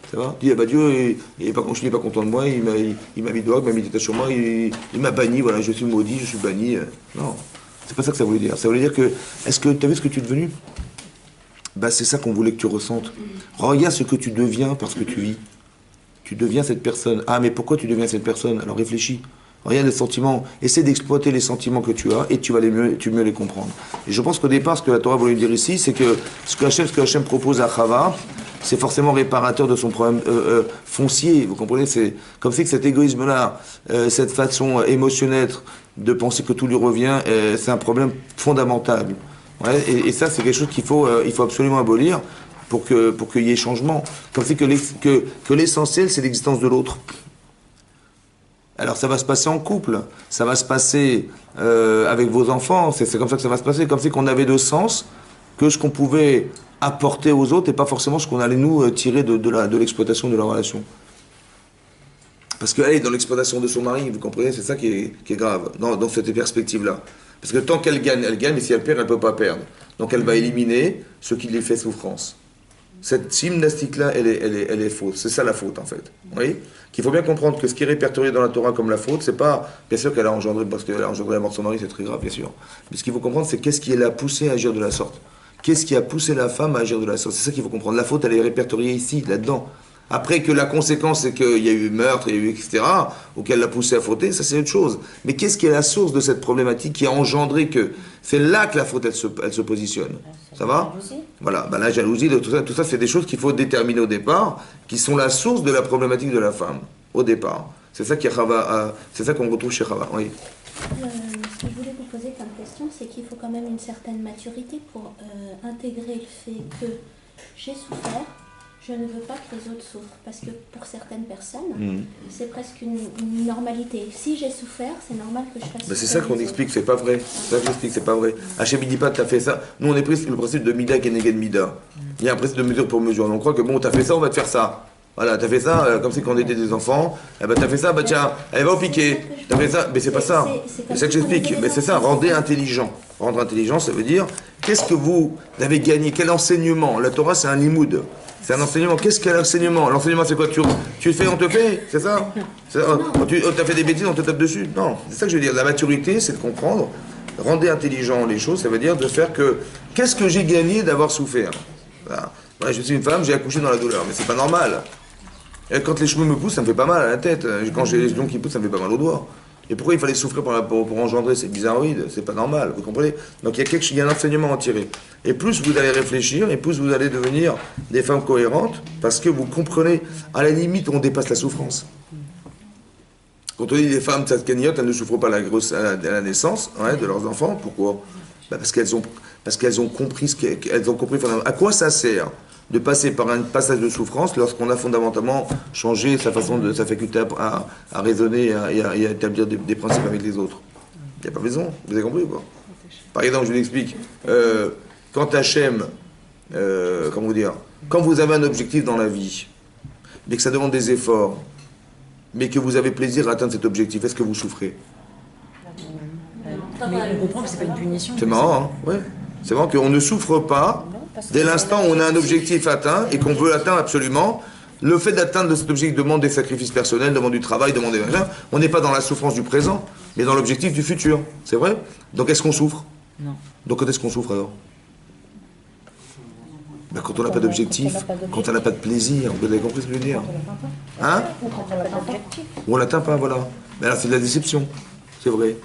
Ça va? Dis, ah bah Dieu, je n'est pas content de moi, il m'a mis dehors, il m'a mis d'état sur moi, il m'a banni, voilà, je suis maudit, je suis banni. Non, c'est pas ça que ça voulait dire. Ça voulait dire que, est-ce que tu as vu ce que tu es devenu? Bah, c'est ça qu'on voulait que tu ressentes. Regarde ce que tu deviens parce que tu vis. Tu deviens cette personne. Ah, mais pourquoi tu deviens cette personne? Alors réfléchis. Regarde les sentiments. Essaie d'exploiter les sentiments que tu as et tu vas mieux les comprendre. Et je pense qu'au départ, ce que la Torah voulait dire ici, c'est que ce que Hachem propose à Chava, c'est forcément réparateur de son problème foncier. Vous comprenez? C'est comme si que cet égoïsme-là, cette façon émotionnelle de penser que tout lui revient, c'est un problème fondamental. Ouais, et ça, c'est quelque chose il faut absolument abolir pour qu'il y ait changement. Comme si que l'essentiel, c'est l'existence de l'autre. Alors ça va se passer en couple, ça va se passer avec vos enfants, c'est comme ça que ça va se passer, comme si qu'on avait de sens que ce qu'on pouvait apporter aux autres et pas forcément ce qu'on allait nous tirer de l'exploitation de la relation. Parce qu'elle est dans l'exploitation de son mari, vous comprenez, c'est ça qui est grave, dans cette perspective-là. Parce que tant qu'elle gagne, mais si elle perd, elle ne peut pas perdre. Donc elle va éliminer ce qui lui fait souffrance. Cette gymnastique-là, elle est fausse. C'est ça la faute, en fait. Vous voyez? Qu'il faut bien comprendre que ce qui est répertorié dans la Torah comme la faute, c'est pas, bien sûr qu'elle a engendré, parce qu'elle a engendré la mort de son mari, c'est très grave, bien sûr. Mais ce qu'il faut comprendre, c'est qu'est-ce qui l'a poussé à agir de la sorte. Qu'est-ce qui a poussé la femme à agir de la sorte? C'est ça qu'il faut comprendre. La faute, elle est répertoriée ici, là-dedans. Après que la conséquence, c'est qu'il y a eu meurtre, il y a eu etc., ou qu'elle l'a poussé à fauter, ça c'est autre chose. Mais qu'est-ce qui est la source de cette problématique qui a engendré que... C'est là que la faute, elle se positionne. Ça va? Voilà, ben la jalousie, tout ça c'est des choses qu'il faut déterminer au départ, qui sont la source de la problématique de la femme, au départ. C'est ça c'est ça qu'on retrouve chez Chava, oui. Ce que je voulais vous poser comme question, c'est qu'il faut quand même une certaine maturité pour intégrer le fait que j'ai souffert. Je ne veux pas que les autres souffrent, parce que pour certaines personnes, c'est presque une normalité. Si j'ai souffert, c'est normal que je fasse souffrir. C'est ça qu'on explique, c'est pas vrai. C'est ça que j'explique, c'est pas vrai. Hachem, il dit pas, t'as fait ça. Nous, on est pris le principe de Mida Keneged Mida. Il y a un principe de mesure pour mesure. On croit que bon, t'as fait ça, on va te faire ça. Voilà, t'as fait ça, comme si quand on était des enfants, eh ben, t'as fait ça, bah tiens, elle va au piqué. T'as fait ça, mais c'est pas ça. C'est ça que j'explique. Mais c'est ça, rendez intelligent. Rendre intelligent, ça veut dire, qu'est-ce que vous avez gagné? Quel enseignement? La Torah, c'est un limoud. C'est un enseignement. Qu'est-ce qu'est l'enseignement? L'enseignement, c'est quoi? Tu fais, on te fait? C'est ça? Tu as fait des bêtises, on te tape dessus? Non, c'est ça que je veux dire. La maturité, c'est de comprendre. Rendez intelligent les choses, ça veut dire de faire que... Qu'est-ce que j'ai gagné d'avoir souffert? Voilà. Ouais, je suis une femme, j'ai accouché dans la douleur, mais c'est pas normal. Et quand les cheveux me poussent, ça me fait pas mal à la tête. Quand j'ai les genoux qui poussent, ça me fait pas mal aux doigts. Et pourquoi il fallait souffrir pour engendrer ces bizarroïdes? C'est pas normal, vous comprenez? Donc il y a un enseignement à en tirer. Et plus vous allez réfléchir, et plus vous allez devenir des femmes cohérentes, parce que vous comprenez, à la limite, on dépasse la souffrance. Quand on dit les femmes tzadkaniyot, elles ne souffrent pas à la naissance de leurs enfants. Pourquoi? Parce qu'elles ont compris à quoi ça sert de passer par un passage de souffrance lorsqu'on a fondamentalement changé sa faculté à raisonner et à établir des principes avec les autres. Il n'y a pas besoin, vous avez compris ou quoi? Par exemple, je vous explique, quand Hachem, quand vous avez un objectif dans la vie, mais que ça demande des efforts, mais que vous avez plaisir à atteindre cet objectif, est-ce que vous souffrez? Mais on comprend que c'est pas une punition. C'est marrant, hein? Ouais. C'est marrant qu'on ne souffre pas dès l'instant où on a un objectif atteint et qu'on veut l'atteindre absolument. Le fait d'atteindre cet objectif demande des sacrifices personnels, demande du travail, demande des machins. On n'est pas dans la souffrance du présent, mais dans l'objectif du futur. C'est vrai? Donc est-ce qu'on souffre? Non. Donc quand est-ce qu'on souffre alors? Ben, quand on n'a pas d'objectif, quand on n'a pas de plaisir. Vous avez compris ce que je veux dire? Hein? Ou on l'atteint pas, voilà. Mais alors c'est de la déception, c'est vrai.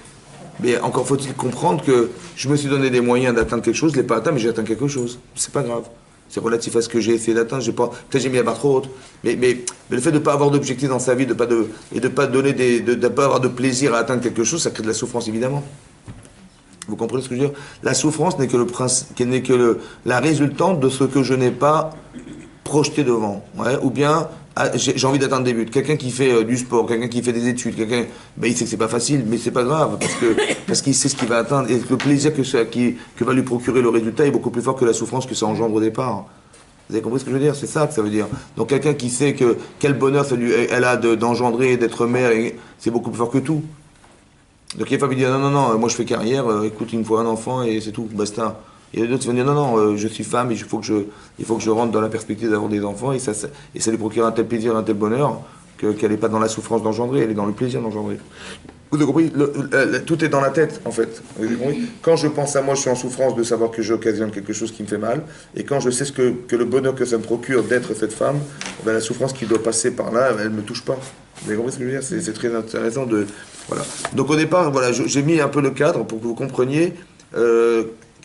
Mais encore faut-il comprendre que je me suis donné les moyens d'atteindre quelque chose, je ne l'ai pas atteint, mais j'ai atteint quelque chose. C'est pas grave. C'est relatif à ce que j'ai essayé d'atteindre. Peut-être j'ai mis la barre trop haute. Mais le fait de ne pas avoir d'objectif dans sa vie, de pas avoir de plaisir à atteindre quelque chose, ça crée de la souffrance, évidemment. Vous comprenez ce que je veux dire? La souffrance n'est que la résultante de ce que je n'ai pas projeté devant. Ouais? Ou bien, j'ai envie d'atteindre des buts. Quelqu'un qui fait du sport, quelqu'un qui fait des études, il sait que c'est pas facile, mais c'est pas grave, parce qu'il sait ce qu'il va atteindre, et le plaisir que va lui procurer le résultat est beaucoup plus fort que la souffrance que ça engendre au départ. Vous avez compris ce que je veux dire? C'est ça que ça veut dire. Donc quelqu'un qui sait que quel bonheur elle a d'engendrer, d'être mère, c'est beaucoup plus fort que tout. Donc il y a pas lui dire non, non, non, moi je fais carrière, écoute, il me faut un enfant et c'est tout, basta. Et d'autres vont dire non, non, je suis femme et il faut que je rentre dans la perspective d'avoir des enfants et ça lui procure un tel plaisir, un tel bonheur qu'elle n'est pas dans la souffrance d'engendrer, elle est dans le plaisir d'engendrer. Vous avez compris? Tout est dans la tête, en fait. Vous avez compris? Quand je pense à moi, je suis en souffrance de savoir que j'occasionne quelque chose qui me fait mal. Et quand je sais que le bonheur que ça me procure d'être cette femme, ben, la souffrance qui doit passer par là, elle ne me touche pas. Vous avez compris ce que je veux dire? C'est très intéressant de... Voilà. Donc au départ, voilà, j'ai mis un peu le cadre pour que vous compreniez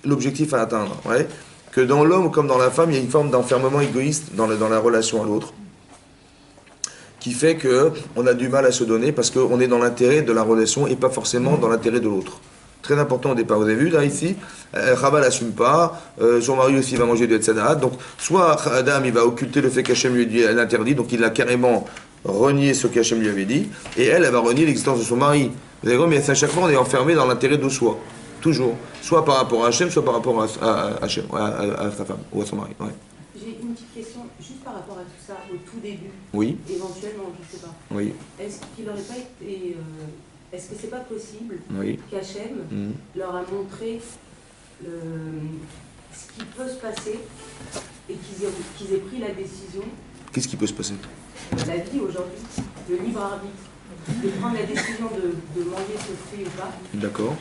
l'objectif à atteindre. Ouais? Que dans l'homme comme dans la femme, il y a une forme d'enfermement égoïste dans la relation à l'autre, qui fait qu'on a du mal à se donner parce qu'on est dans l'intérêt de la relation et pas forcément dans l'intérêt de l'autre. Très important au départ. Vous avez vu là ici, Chava l'assume pas, son mari aussi va manger du Tzadaat. Donc soit Adam il va occulter le fait qu'Hachem lui a interdit, donc il a carrément renié ce qu'Hachem lui avait dit, et elle va renier l'existence de son mari. Vous avez compris, mais à chaque fois on est enfermé dans l'intérêt de soi. Toujours. Soit par rapport à Hachem, soit par rapport à sa femme ou à son mari. Ouais. J'ai une petite question, juste par rapport à tout ça, au tout début. Oui. Éventuellement, je ne sais pas. Oui. Est-ce qu'il n'aurait pas été. Est-ce que c'est pas possible qu'Hachem leur a montré ce qui peut se passer et qu'ils aient pris la décision? Qu'est-ce qui peut se passer? La vie aujourd'hui, le libre arbitre, de prendre la décision de manger ce fruit ou pas. D'accord.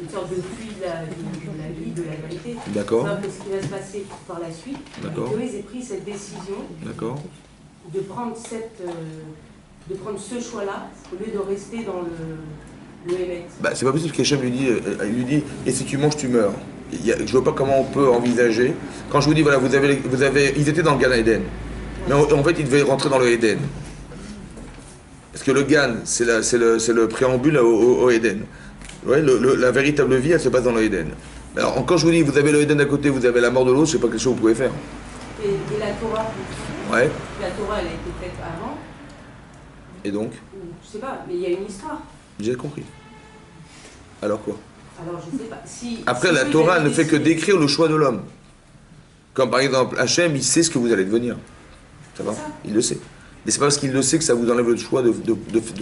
Une sorte de fruit de la vie, de la vérité. D'accord. Savoir ce qui va se passer par la suite. D'accord. Qu'ils aient pris cette décision. D'accord. De prendre ce choix-là au lieu de rester dans le Hémet. Bah, c'est pas possible qu'Hachem lui dit et si tu manges tu meurs. Je vois pas comment on peut envisager. Quand je vous dis voilà ils étaient dans le Gan Eden, mais en fait ils devaient rentrer dans le Eden. Parce que le Gan c'est le préambule au Eden. Ouais, la véritable vie elle se passe dans le Eden. Alors quand je vous dis vous avez le Eden à côté, vous avez la mort de l'autre, je sais pas quelle chose vous pouvez faire. Et la Torah. Ouais. La Torah elle a été faite avant. Et donc? Je sais pas, mais il y a une histoire. J'ai compris. Alors quoi? Alors je sais pas. Après, la Torah ne fait que décrire le choix de l'homme. Comme par exemple, Hachem, il sait ce que vous allez devenir. Ça va? Il le sait. Mais c'est pas parce qu'il le sait que ça vous enlève le choix de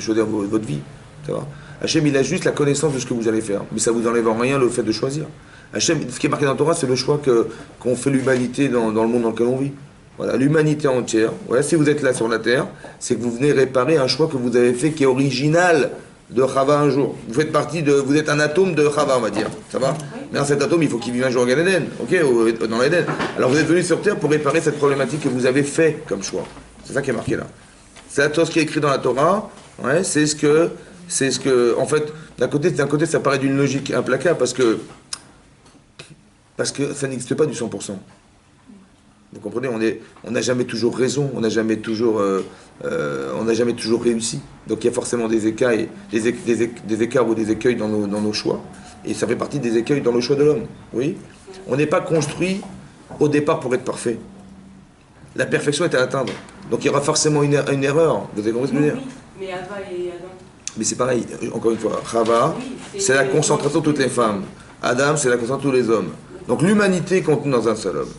choisir votre vie. Ça va? Hachem, il a juste la connaissance de ce que vous allez faire. Mais ça vous enlève en rien le fait de choisir. Hachem, ce qui est marqué dans la Torah, c'est le choix qu'ont fait l'humanité dans le monde dans lequel on vit. Voilà, l'humanité entière. Voilà, si vous êtes là sur la terre, c'est que vous venez réparer un choix que vous avez fait qui est original de Chava un jour. Vous êtes un atome de Chava, on va dire. Ça va? Mais dans cet atome, il faut qu'il vive un jour au Gan Eden, ok, dans l'Eden. Alors vous êtes venu sur terre pour réparer cette problématique que vous avez fait comme choix. C'est ça qui est marqué là. C'est tout ce qui est écrit dans la Torah. Ouais, c'est ce que, en fait, d'un côté, ça paraît d'une logique implacable parce que ça n'existe pas du 100%. Vous comprenez, on n'a jamais toujours raison, on n'a jamais toujours réussi. Donc il y a forcément des écueils, des écarts ou des écueils dans nos choix. Et ça fait partie des écueils dans le choix de l'homme. Oui. On n'est pas construit au départ pour être parfait. La perfection est à atteindre. Donc il y aura forcément une erreur. Vous avez compris ce que je veux dire? Oui, mais Ava et Adam. Mais c'est pareil, encore une fois. Chava, c'est la concentration de toutes les femmes. Adam, c'est la concentration de tous les hommes. Donc l'humanité est contenue dans un seul homme.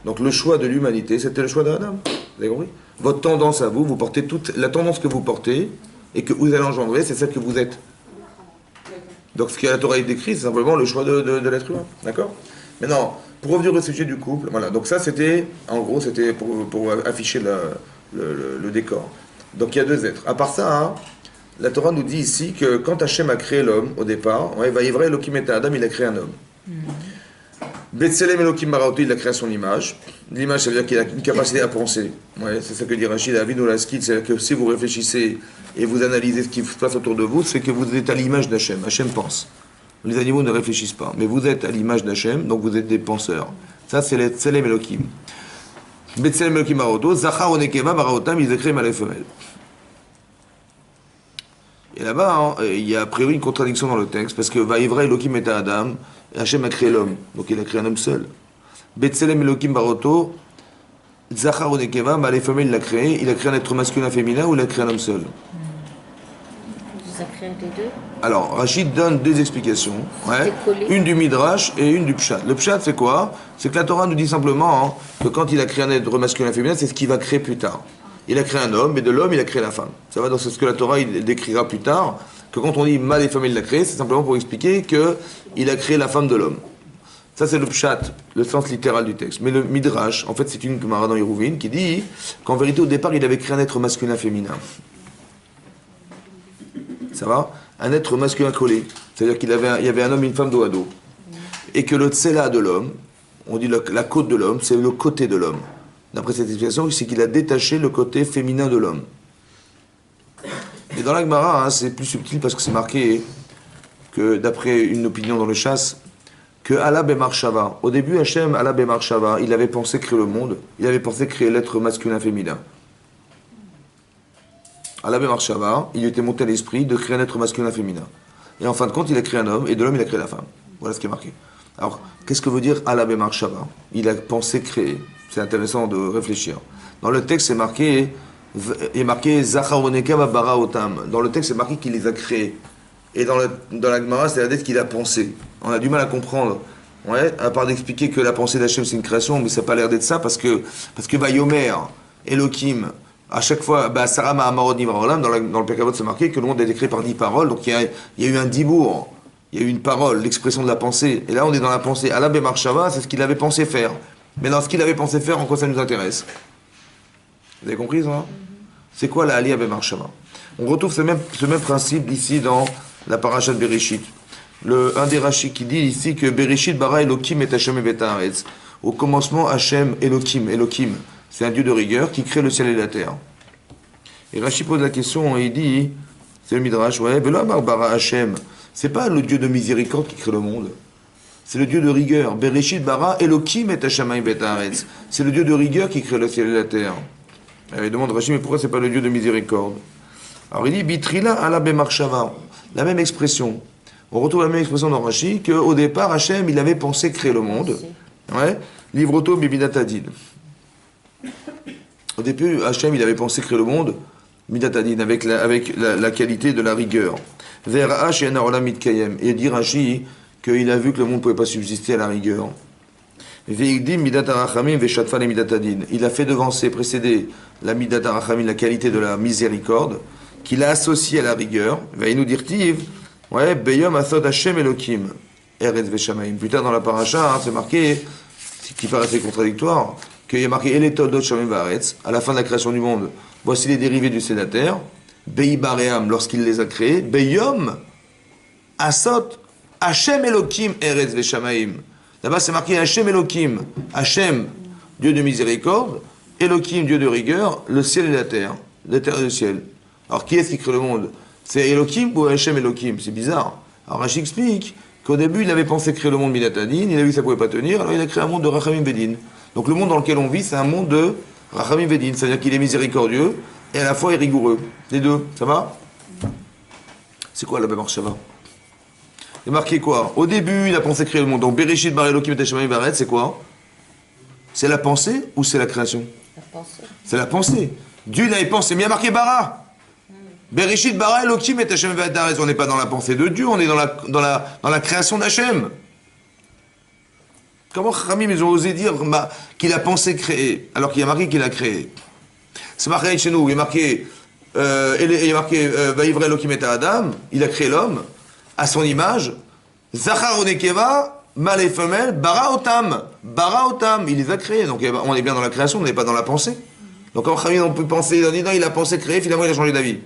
Donc le choix de l'humanité, c'était le choix d'Adam. Vous avez compris? Votre tendance à vous portez la tendance que vous portez et que vous allez engendrer, c'est celle que vous êtes. Donc ce qui a la Torah est décrit, c'est simplement le choix de l'être humain. D'accord? Maintenant, pour revenir au sujet du couple, voilà. Donc ça, c'était, en gros, c'était pour afficher le décor. Donc il y a deux êtres. À part ça, hein, la Torah nous dit ici que quand Hachem a créé l'homme, au départ, ouais, Vaïvra Elohim et Adam, il a créé un homme. Betselem Elohim Baraoto, il a créé son image. L'image, ça veut dire qu'il a une capacité à penser. Ouais, c'est ça que dit Rachid, David ou Laskid, c'est-à-dire que si vous réfléchissez et vous analysez ce qui se passe autour de vous, c'est que vous êtes à l'image d'Hachem. Hachem pense. Les animaux ne réfléchissent pas, mais vous êtes à l'image d'Hachem, donc vous êtes des penseurs. Ça, c'est les Tselem Elohim. Betselem Elohim Baraoto, Zachar Onekeva Baraotam, ils écrivent mâle et femelle. Et là-bas, hein, il y a a priori une contradiction dans le texte, parce que Vaïvra Elohim et Adam, Hachem a créé l'homme, donc il a créé un homme seul. Betselem Elohim Baroto, Zachar Onekeva, mâle et femelle, il a créé un être masculin féminin ou il a créé un homme seul? Ça crée les deux. Alors, Rachid donne deux explications. Ouais. Une du Midrash et une du Pshat. Le Pshat, c'est quoi? C'est que la Torah nous dit simplement que quand il a créé un être masculin et féminin, c'est ce qu'il va créer plus tard. Il a créé un homme, et de l'homme, il a créé la femme. Ça va dans ce que la Torah il décrira plus tard, que quand on dit mâle et femme, il l'a créé, c'est simplement pour expliquer qu'il a créé la femme de l'homme. Ça, c'est le Pshat, le sens littéral du texte. Mais le Midrash, en fait, c'est une Gemara dans Hérouvine qui dit qu'en vérité, au départ, il avait créé un être masculin et féminin. Ça va? Un être masculin collé. C'est-à-dire qu'il y avait un homme et une femme dos à dos. Et que le tsela de l'homme, on dit la côte de l'homme, c'est le côté de l'homme. D'après cette explication, c'est qu'il a détaché le côté féminin de l'homme. Et dans la Gemara, c'est plus subtil parce que c'est marqué que, d'après une opinion dans le chasse, que Allah Bemarshava, au début, Hachem, Allah Bemarshava, il avait pensé créer le monde, il avait pensé créer l'être masculin-féminin. Allah Bemarshava, il était monté à l'esprit de créer un être masculin-féminin. Et en fin de compte, il a créé un homme, et de l'homme, il a créé la femme. Voilà ce qui est marqué. Alors, qu'est-ce que veut dire Allah Bemarshava? Il a pensé créer. C'est intéressant de réfléchir. Dans le texte, c'est marqué, il est marqué Zacharoneka bara otam. Dans le texte, c'est marqué qu'il les a créés. Et dans la Gemara, c'est la dette qu'il a pensé. On a du mal à comprendre. Ouais, à part d'expliquer que la pensée d'Hachem c'est une création, mais ça n'a pas l'air d'être ça parce que Vayomer, Elohim, à chaque fois, Sarah Mahamarod Nivraolam, dans le Pekavot, c'est marqué que le monde a été créé par 10 paroles. Donc il y a eu un dibour, il y a eu une parole, l'expression de la pensée. Et là, on est dans la pensée. Allah Bemarshava, c'est ce qu'il avait pensé faire. Mais dans ce qu'il avait pensé faire, en quoi ça nous intéresse? Vous avez compris ça? C'est quoi la Aliyah Bemarshava? On retrouve ce même principe ici dans la paracha de Bereshit. Un des Rashi qui dit ici que Bereshit bara Elokim et Hashem et Betaretz. Au commencement, Hashem, Elokim, c'est un Dieu de rigueur qui crée le ciel et la terre. Et Rashi pose la question et il dit, c'est le Midrash, ouais, Velo Amar bara Hashem. C'est pas le Dieu de miséricorde qui crée le monde. C'est le Dieu de rigueur. Bereshit bara Elokim et Hashem et Betaretz. C'est le Dieu de rigueur qui crée le ciel et la terre. Et il demande Rashi, mais pourquoi c'est pas le Dieu de miséricorde? Alors il dit, Bitrila ala bemarshava. La même expression. On retrouve la même expression dans Rashi, qu'au départ, Hachem, il avait pensé créer le monde. Ouais. Livroto bibidatadin. Au début, Hachem, il avait pensé créer le monde, midatadin, avec la qualité de la rigueur. Vers H et Anarola mitkayem. Et dit Rashi qu'il a vu que le monde ne pouvait pas subsister à la rigueur. Il a fait devancer, précéder la midat arachamim, la qualité de la miséricorde, qu'il a associée à la rigueur. Il nous dire ouais, Beyom Asod Hashem Elokim, Eretz Veshamaim. Plus tard dans la paracha, c'est marqué, ce qui paraît assez contradictoire, qu'il y a marqué Eletodot Shamim Varetz, à la fin de la création du monde. Voici les dérivés du sénateur, Bei Baream, lorsqu'il les a créés, Beyom Asod Hashem Elokim, Eretz Veshamaim. Là-bas, c'est marqué Hashem Elokim. Hashem, Dieu de miséricorde. Elokim, Dieu de rigueur. Le ciel et la terre et le ciel. Alors, qui est-ce qui crée le monde? C'est Elokim ou Hashem Elokim? C'est bizarre. Alors, Rashi explique qu'au début, il avait pensé créer le monde Midatadin. Il a vu que ça ne pouvait pas tenir. Alors, il a créé un monde de Rachamim Vedin. Donc, le monde dans lequel on vit, c'est un monde de Rachamim Vedin. C'est-à-dire qu'il est miséricordieux et à la fois il est rigoureux. Les deux. Ça va? C'est quoi la Bemarshava? Il est marqué quoi? Au début, il a pensé créer le monde. Donc, Bereshit bara Elokim et Hashem Varetz, c'est quoi? C'est la pensée ou c'est la création? La pensée. C'est la pensée. Dieu, il avait pensé, mais il y a marqué bara. Bereshit bara Elokim et Hashem Varetz. On n'est pas dans la pensée de Dieu, on est dans la création d'Hachem. Comment Khamim, ils ont osé dire qu'il a pensé créer, alors qu'il y a marqué qu'il a créé? C'est marqué chez nous, il est marqué Vaivre Elokim et Adam, il a créé l'homme à son image, Zachar Onekeva, mâle et femelle, bara otam, il les a créés. Donc on est bien dans la création, on n'est pas dans la pensée. Donc quand Khamim on peut penser, il a dit non, il a pensé créer, finalement il a changé d'avis.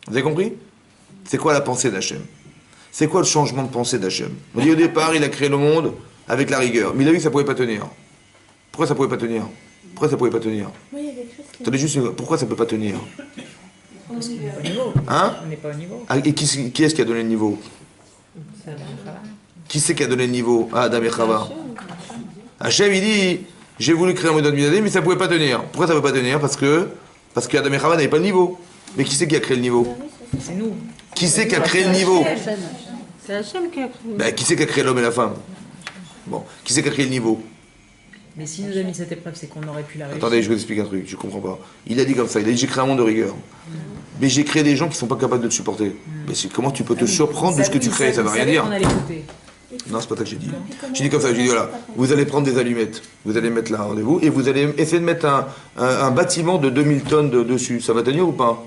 Vous avez compris? C'est quoi la pensée d'Hachem? C'est quoi le changement de pensée d'Hachem? On dit au départ, il a créé le monde avec la rigueur, mais il a vu que ça ne pouvait pas tenir. Pourquoi ça ne pouvait pas tenir? Attendez juste, pourquoi ça ne peut pas tenir? Parce qu'on n'est pas au niveau. Hein? On n'est pas au niveau. Ah, et qui est-ce qui a donné le niveau? Qui c'est qui a donné le niveau? Ah, Adam et Chava. Hachem, il dit, j'ai voulu créer un monde d'administration, mais ça ne pouvait pas tenir. Pourquoi ça ne peut pas tenir? Parce que Adam et Chava n'avaient pas le niveau. Mais qui c'est qui a créé le niveau? C'est nous. Qui c'est qui a créé le niveau? C'est Hachem qui a créé. Ben, qui c'est qui a créé l'homme et la femme? Bon, qui c'est qui a créé le niveau? Mais s'il nous a mis cette épreuve, c'est qu'on aurait pu la réussir. Attendez, je vous explique un truc, je comprends pas. Il a dit comme ça, il a dit j'ai créé un monde de rigueur. Mais j'ai créé des gens qui sont pas capables de te supporter. Mais comment tu peux te surprendre de ce que tu crées? Ça veut rien dire. Non, c'est pas ça que j'ai dit. J'ai dit comme ça, j'ai dit voilà, vous allez prendre des allumettes, vous allez mettre là un rendez-vous et vous allez essayer de mettre un bâtiment de 2000 tonnes dessus. Ça va tenir ou pas?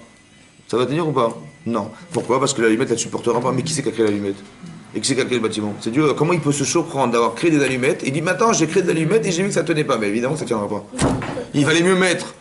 Ça va tenir ou pas? Non. Pourquoi? Parce que l'allumette, elle ne supportera pas. Mais qui c'est qui a créé l'allumette? Et qui c'est qui a créé le bâtiment? C'est Dieu. Comment il peut se surprendre d'avoir créé des allumettes? Il dit maintenant j'ai créé des allumettes et j'ai vu que ça tenait pas. Mais évidemment, ça ne tiendra pas. Il valait mieux mettre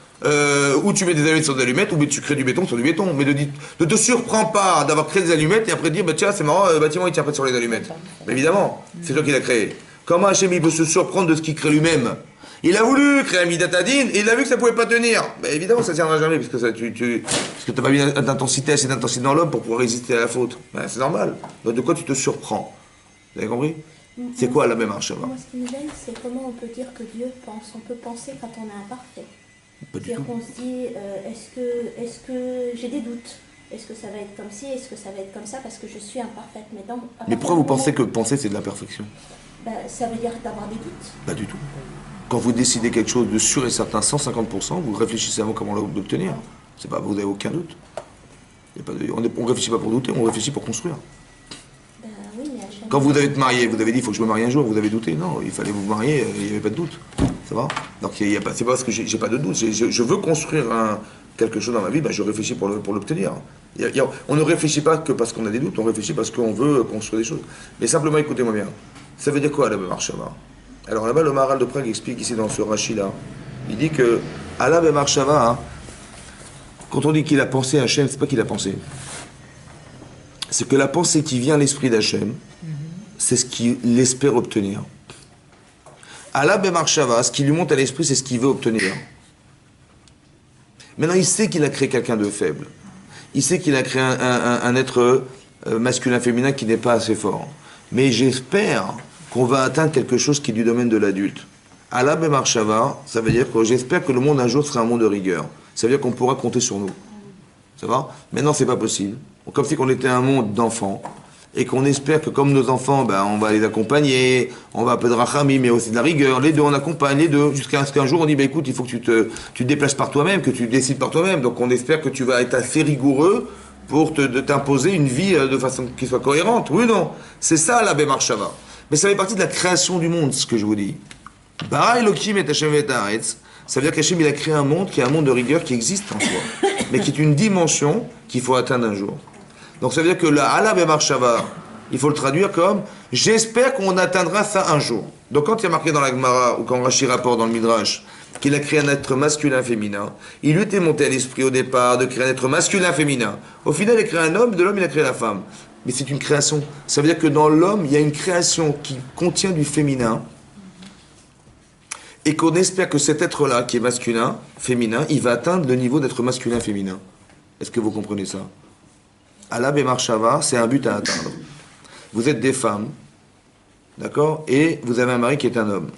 où tu mets des allumettes sur des allumettes ou tu crées du béton sur du béton. Mais ne te surprends pas d'avoir créé des allumettes et après de dire bah, tiens, c'est marrant, le bâtiment il tient pas sur les allumettes. Mais évidemment, c'est toi qui l'as créé. Comment Hachem il peut se surprendre de ce qu'il crée lui-même? Il a voulu créer un Midatadine et il a vu que ça ne pouvait pas tenir. Mais évidemment, ça ne tiendra jamais parce que tu n'as pas mis d'intensité, assez d'intensité dans l'homme pour pouvoir résister à la faute. Ben, c'est normal. Donc de quoi tu te surprends? Vous avez compris? C'est quoi la même marche? Moi, ce qui me gêne, c'est comment on peut dire que Dieu pense. On peut penser quand on est imparfait. Pas du C'est-à-dire tout. qu'on se dit, est-ce que j'ai des doutes? Est-ce que ça va être comme ci? Est-ce que ça va être comme ça? Parce que je suis imparfaite. Mais pourquoi vous pensez que penser c'est de la perfection? Ça veut dire d'avoir des doutes. Pas du tout. Quand vous décidez quelque chose de sûr et certain, 150%, vous réfléchissez avant comment l'obtenir. C'est pas, vous n'avez aucun doute. On ne réfléchit pas pour douter, on réfléchit pour construire. Oui, mais à chaque Quand vous devez être marié, vous avez dit il faut que je me marie un jour, vous avez douté. Non, il fallait vous marier, il n'y avait pas de doute. Ça va? Donc c'est pas parce que j'ai pas de doute. Je veux construire quelque chose dans ma vie, je réfléchis pour l'obtenir. On ne réfléchit pas que parce qu'on a des doutes, on réfléchit parce qu'on veut construire des choses. Mais simplement écoutez-moi bien. Ça veut dire quoi la Marshava? Alors là-bas, le Maharal de Prague explique ici dans ce Rashi-là, il dit que Allah Marshava, quand on dit qu'il a pensé à Hachem, c'est pas qu'il a pensé. C'est que la pensée qui vient à l'esprit d'Hachem, c'est ce qu'il espère obtenir. Allah Marshava, ce qui lui monte à l'esprit, c'est ce qu'il veut obtenir. Maintenant, il sait qu'il a créé quelqu'un de faible. Il sait qu'il a créé un être masculin-féminin qui n'est pas assez fort. Mais j'espère qu'on va atteindre quelque chose qui est du domaine de l'adulte. Allah Marshava, ça veut dire que j'espère que le monde un jour sera un monde de rigueur. Ça veut dire qu'on pourra compter sur nous. Ça va? Maintenant, c'est pas possible. Comme si on était un monde d'enfants et qu'on espère que comme nos enfants, on va les accompagner, on va un peu de rachamim, mais aussi de la rigueur. Les deux, on accompagne les deux jusqu'à ce qu'un jour on dit écoute, il faut que tu te déplaces par toi-même, que tu décides par toi-même. Donc on espère que tu vas être assez rigoureux pour t'imposer une vie de façon qui soit cohérente. Oui ou non? C'est ça la Marshava. Mais ça fait partie de la création du monde, ce que je vous dis. Bara Elohim et Hashem et Haaretz, ça veut dire qu'Hachem il a créé un monde qui est un monde de rigueur qui existe en soi, mais qui est une dimension qu'il faut atteindre un jour. Donc ça veut dire que la Allah Marshava, il faut le traduire comme j'espère qu'on atteindra ça un jour. Donc quand il y a marqué dans la Gemara ou quand Rashi rapporte dans le Midrash qu'il a créé un être masculin-féminin, il lui était monté à l'esprit au départ de créer un être masculin-féminin. Au final, il a créé un homme, de l'homme, il a créé la femme. Mais c'est une création. Ça veut dire que dans l'homme, il y a une création qui contient du féminin et qu'on espère que cet être-là, qui est masculin, féminin, il va atteindre le niveau d'être masculin-féminin. Est-ce que vous comprenez ça? Allah Marshava, c'est un but à atteindre. Vous êtes des femmes, d'accord? Et vous avez un mari qui est un homme.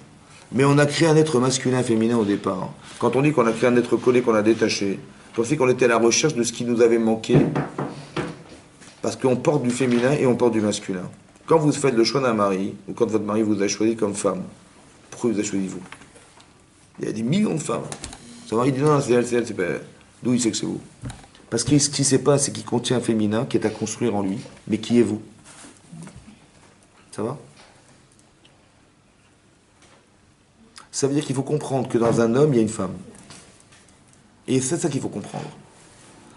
Mais on a créé un être masculin-féminin au départ. Quand on dit qu'on a créé un être collé, qu'on a détaché, on sait qu'on était à la recherche de ce qui nous avait manqué. Parce qu'on porte du féminin et on porte du masculin. Quand vous faites le choix d'un mari, ou quand votre mari vous a choisi comme femme, pourquoi vous a choisi vous? Il y a des millions de femmes. Son mari dit non, c'est elle, c'est pas elle. D'où il sait que c'est vous? Parce que ce qui ne sait pas, c'est qu'il contient un féminin qui est à construire en lui, mais qui est vous? Ça va? Ça veut dire qu'il faut comprendre que dans un homme, il y a une femme. Et c'est ça qu'il faut comprendre.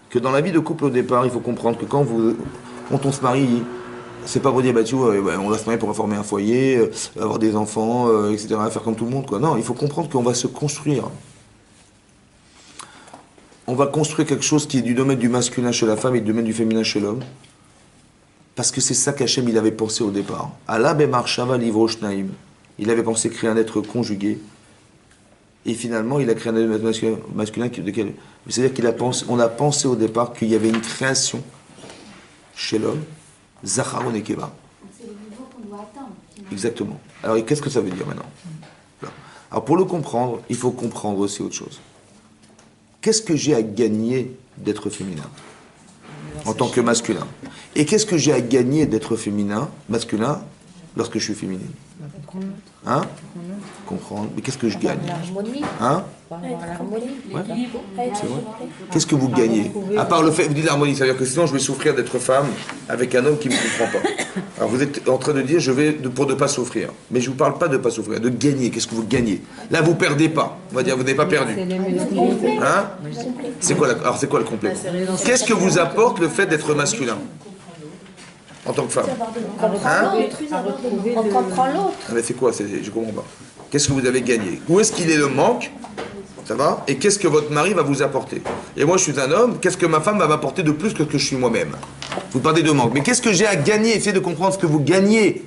Que dans la vie de couple au départ, il faut comprendre que quand on se marie, c'est pas pour dire tu vois, on va se marier pour former un foyer, avoir des enfants, etc., faire comme tout le monde, quoi. Non, il faut comprendre qu'on va se construire. On va construire quelque chose qui est du domaine du masculin chez la femme et du domaine du féminin chez l'homme. Parce que c'est ça qu'Hachem il avait pensé au départ. Allah Marshava livro shnaim. Il avait pensé créer un être conjugué. Et finalement, il a créé un être masculin c'est-à-dire qu'on a pensé au départ qu'il y avait une création chez l'homme, Zacharon et Keva. C'est le niveau qu'on doit atteindre. Exactement. Alors, qu'est-ce que ça veut dire maintenant? Alors, pour le comprendre, il faut comprendre aussi autre chose. Qu'est-ce que j'ai à gagner d'être féminin en tant que masculin? Et qu'est-ce que j'ai à gagner d'être féminin, masculin, lorsque je suis féminine? Hein? Comprendre. Mais qu'est-ce que je gagne? Hein? Ouais. C'est vrai. Qu'est-ce que vous gagnez? À part le fait, vous dites l'harmonie, c'est-à-dire que sinon je vais souffrir d'être femme avec un homme qui ne me comprend pas. Alors vous êtes en train de dire pour ne pas souffrir. Mais je ne vous parle pas de ne pas souffrir, de gagner. Qu'est-ce que vous gagnez? Là vous ne perdez pas. On va dire vous n'avez pas perdu. Hein? C'est quoi alors c'est quoi le complément? Qu'est-ce que vous apporte le fait d'être masculin? En tant que femme. Hein? On comprend l'autre. Mais c'est quoi? Je ne comprends pas. Qu'est-ce que vous avez gagné? Où est-ce qu'il est le manque? Ça va? Et qu'est-ce que votre mari va vous apporter? Et moi, je suis un homme, qu'est-ce que ma femme va m'apporter de plus que ce que je suis moi-même? Vous parlez de manque. Mais qu'est-ce que j'ai à gagner? Essayez de comprendre ce que vous gagnez.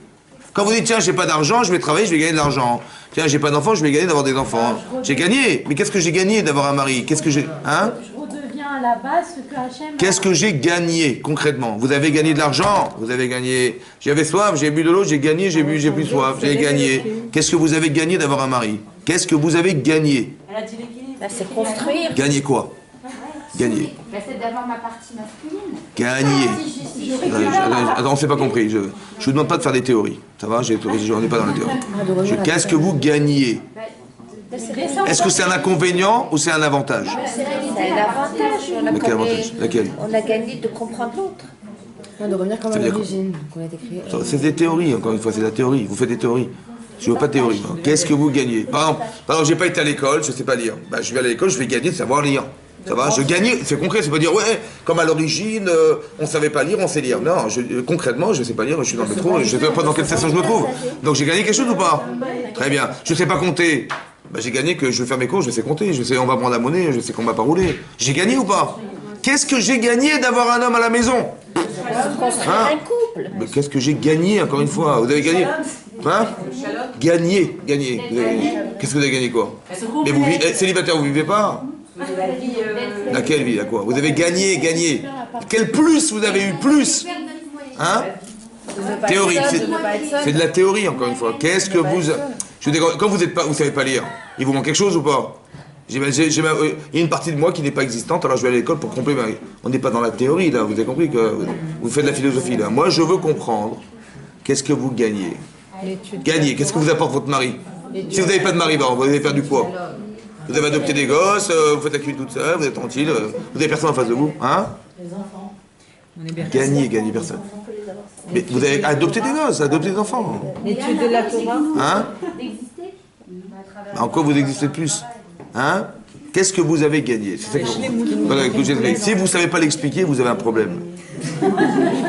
Quand vous dites, tiens, j'ai pas d'argent, je vais travailler, je vais gagner de l'argent. Tiens, j'ai pas d'enfants, je vais gagner d'avoir des enfants. J'ai gagné. Mais qu'est-ce que j'ai gagné d'avoir un mari? Qu'est-ce que j'ai... Hein? Je redeviens à la base ce que Hachem... Qu'est-ce que j'ai gagné, concrètement? Vous avez gagné de l'argent, vous avez gagné... J'avais soif, j'ai bu de l'eau, j'ai gagné, j'ai plus soif, j'ai gagné. Qu'est-ce que vous avez gagné d'avoir un mari? Qu'est-ce que vous avez gagné? Elle a dit l'équilibre. C'est construire. Gagner quoi? Gagner. C'est d'avoir ma partie masculine. Gagner. Attends, on ne s'est pas compris. Je ne vous demande pas de faire des théories. Ça va? On n'est pas dans la théorie. Qu'est-ce que vous gagnez? Est-ce que c'est un inconvénient ou c'est un avantage? C'est un avantage. Quel avantage? Laquelle? On a gagné de comprendre l'autre. De revenir comme à l'origine, qu'on a été créé. C'est des théories, encore une fois, c'est de la théorie. Vous faites des théories. Je ne veux pas de théorie. Qu'est-ce que vous gagnez? Par exemple, j'ai pas été à l'école, je ne sais pas lire. Ben, je vais à l'école, je vais gagner de savoir lire. Ça va? Je gagne, c'est concret, c'est pas dire, ouais, comme à l'origine, on ne savait pas lire, on sait lire. Non, concrètement, je ne sais pas lire, je suis dans le métro, je ne sais pas dans quelle station je me trouve. Donc j'ai gagné quelque chose ou pas? Très bien. Je ne sais pas compter. Ben, j'ai gagné que je vais faire mes cours, je sais compter, je sais on va prendre la monnaie, je sais qu'on va pas rouler. J'ai gagné ou pas? Qu'est-ce que j'ai gagné d'avoir un homme à la maison? Construire un couple. Mais qu'est-ce que j'ai gagné, encore une fois? Vous avez gagné? Hein? Gagné. Qu'est-ce que vous avez gagné quoi? Mais vous vivez, célibataire, vous vivez pas? Laquelle vie, à quoi? Vous avez gagné. Quel plus vous avez eu plus? Hein? Théorie, c'est de la théorie, encore une fois. Qu'est-ce que vous... Quand vous savez pas lire, il vous manque quelque chose ou pas? Il y a une partie de moi qui n'est pas existante, alors je vais à l'école pour compléter. On n'est pas dans la théorie, là, vous avez compris que vous faites de la philosophie, là. Moi, je veux comprendre, qu'est-ce que vous gagnez? Gagnez, qu'est-ce que vous apporte votre mari? Si vous n'avez pas de mari, vous allez faire du quoi? Vous avez adopté des gosses, vous faites la cuisine toute seule, vous êtes tranquille, vous n'avez personne en face de vous, hein? Gagnez personne. Mais vous avez adopté des gosses, adopté des enfants. L'étude de la Torah. Hein? En quoi vous existez de plus? Hein? Qu'est-ce que vous avez gagné? C'est ça que voilà, si vous ne savez pas l'expliquer, vous avez un problème.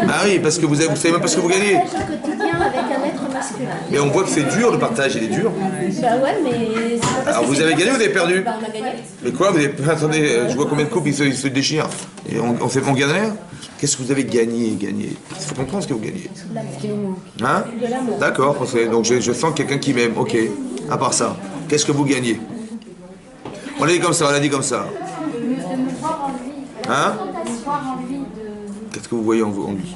Ah oui, parce que vous savez même pas ce que vous gagnez. Quotidien avec un être masculin. Mais on voit que c'est dur, le partage, il est dur. Bah ouais, mais... Alors vous avez gagné ou vous avez perdu? Bah, on a gagné. Mais quoi, vous avez... Attendez, je vois combien de couples ils se déchirent. Et on galère. Qu'est-ce que vous avez gagné? Il faut comprendre ce que vous gagnez. Hein? D'accord, donc je sens quelqu'un qui m'aime, ok. À part ça, qu'est-ce que vous gagnez? On l'a dit comme ça, De me voir en lui. Hein? Voir en lui de... Qu'est-ce que vous voyez en lui?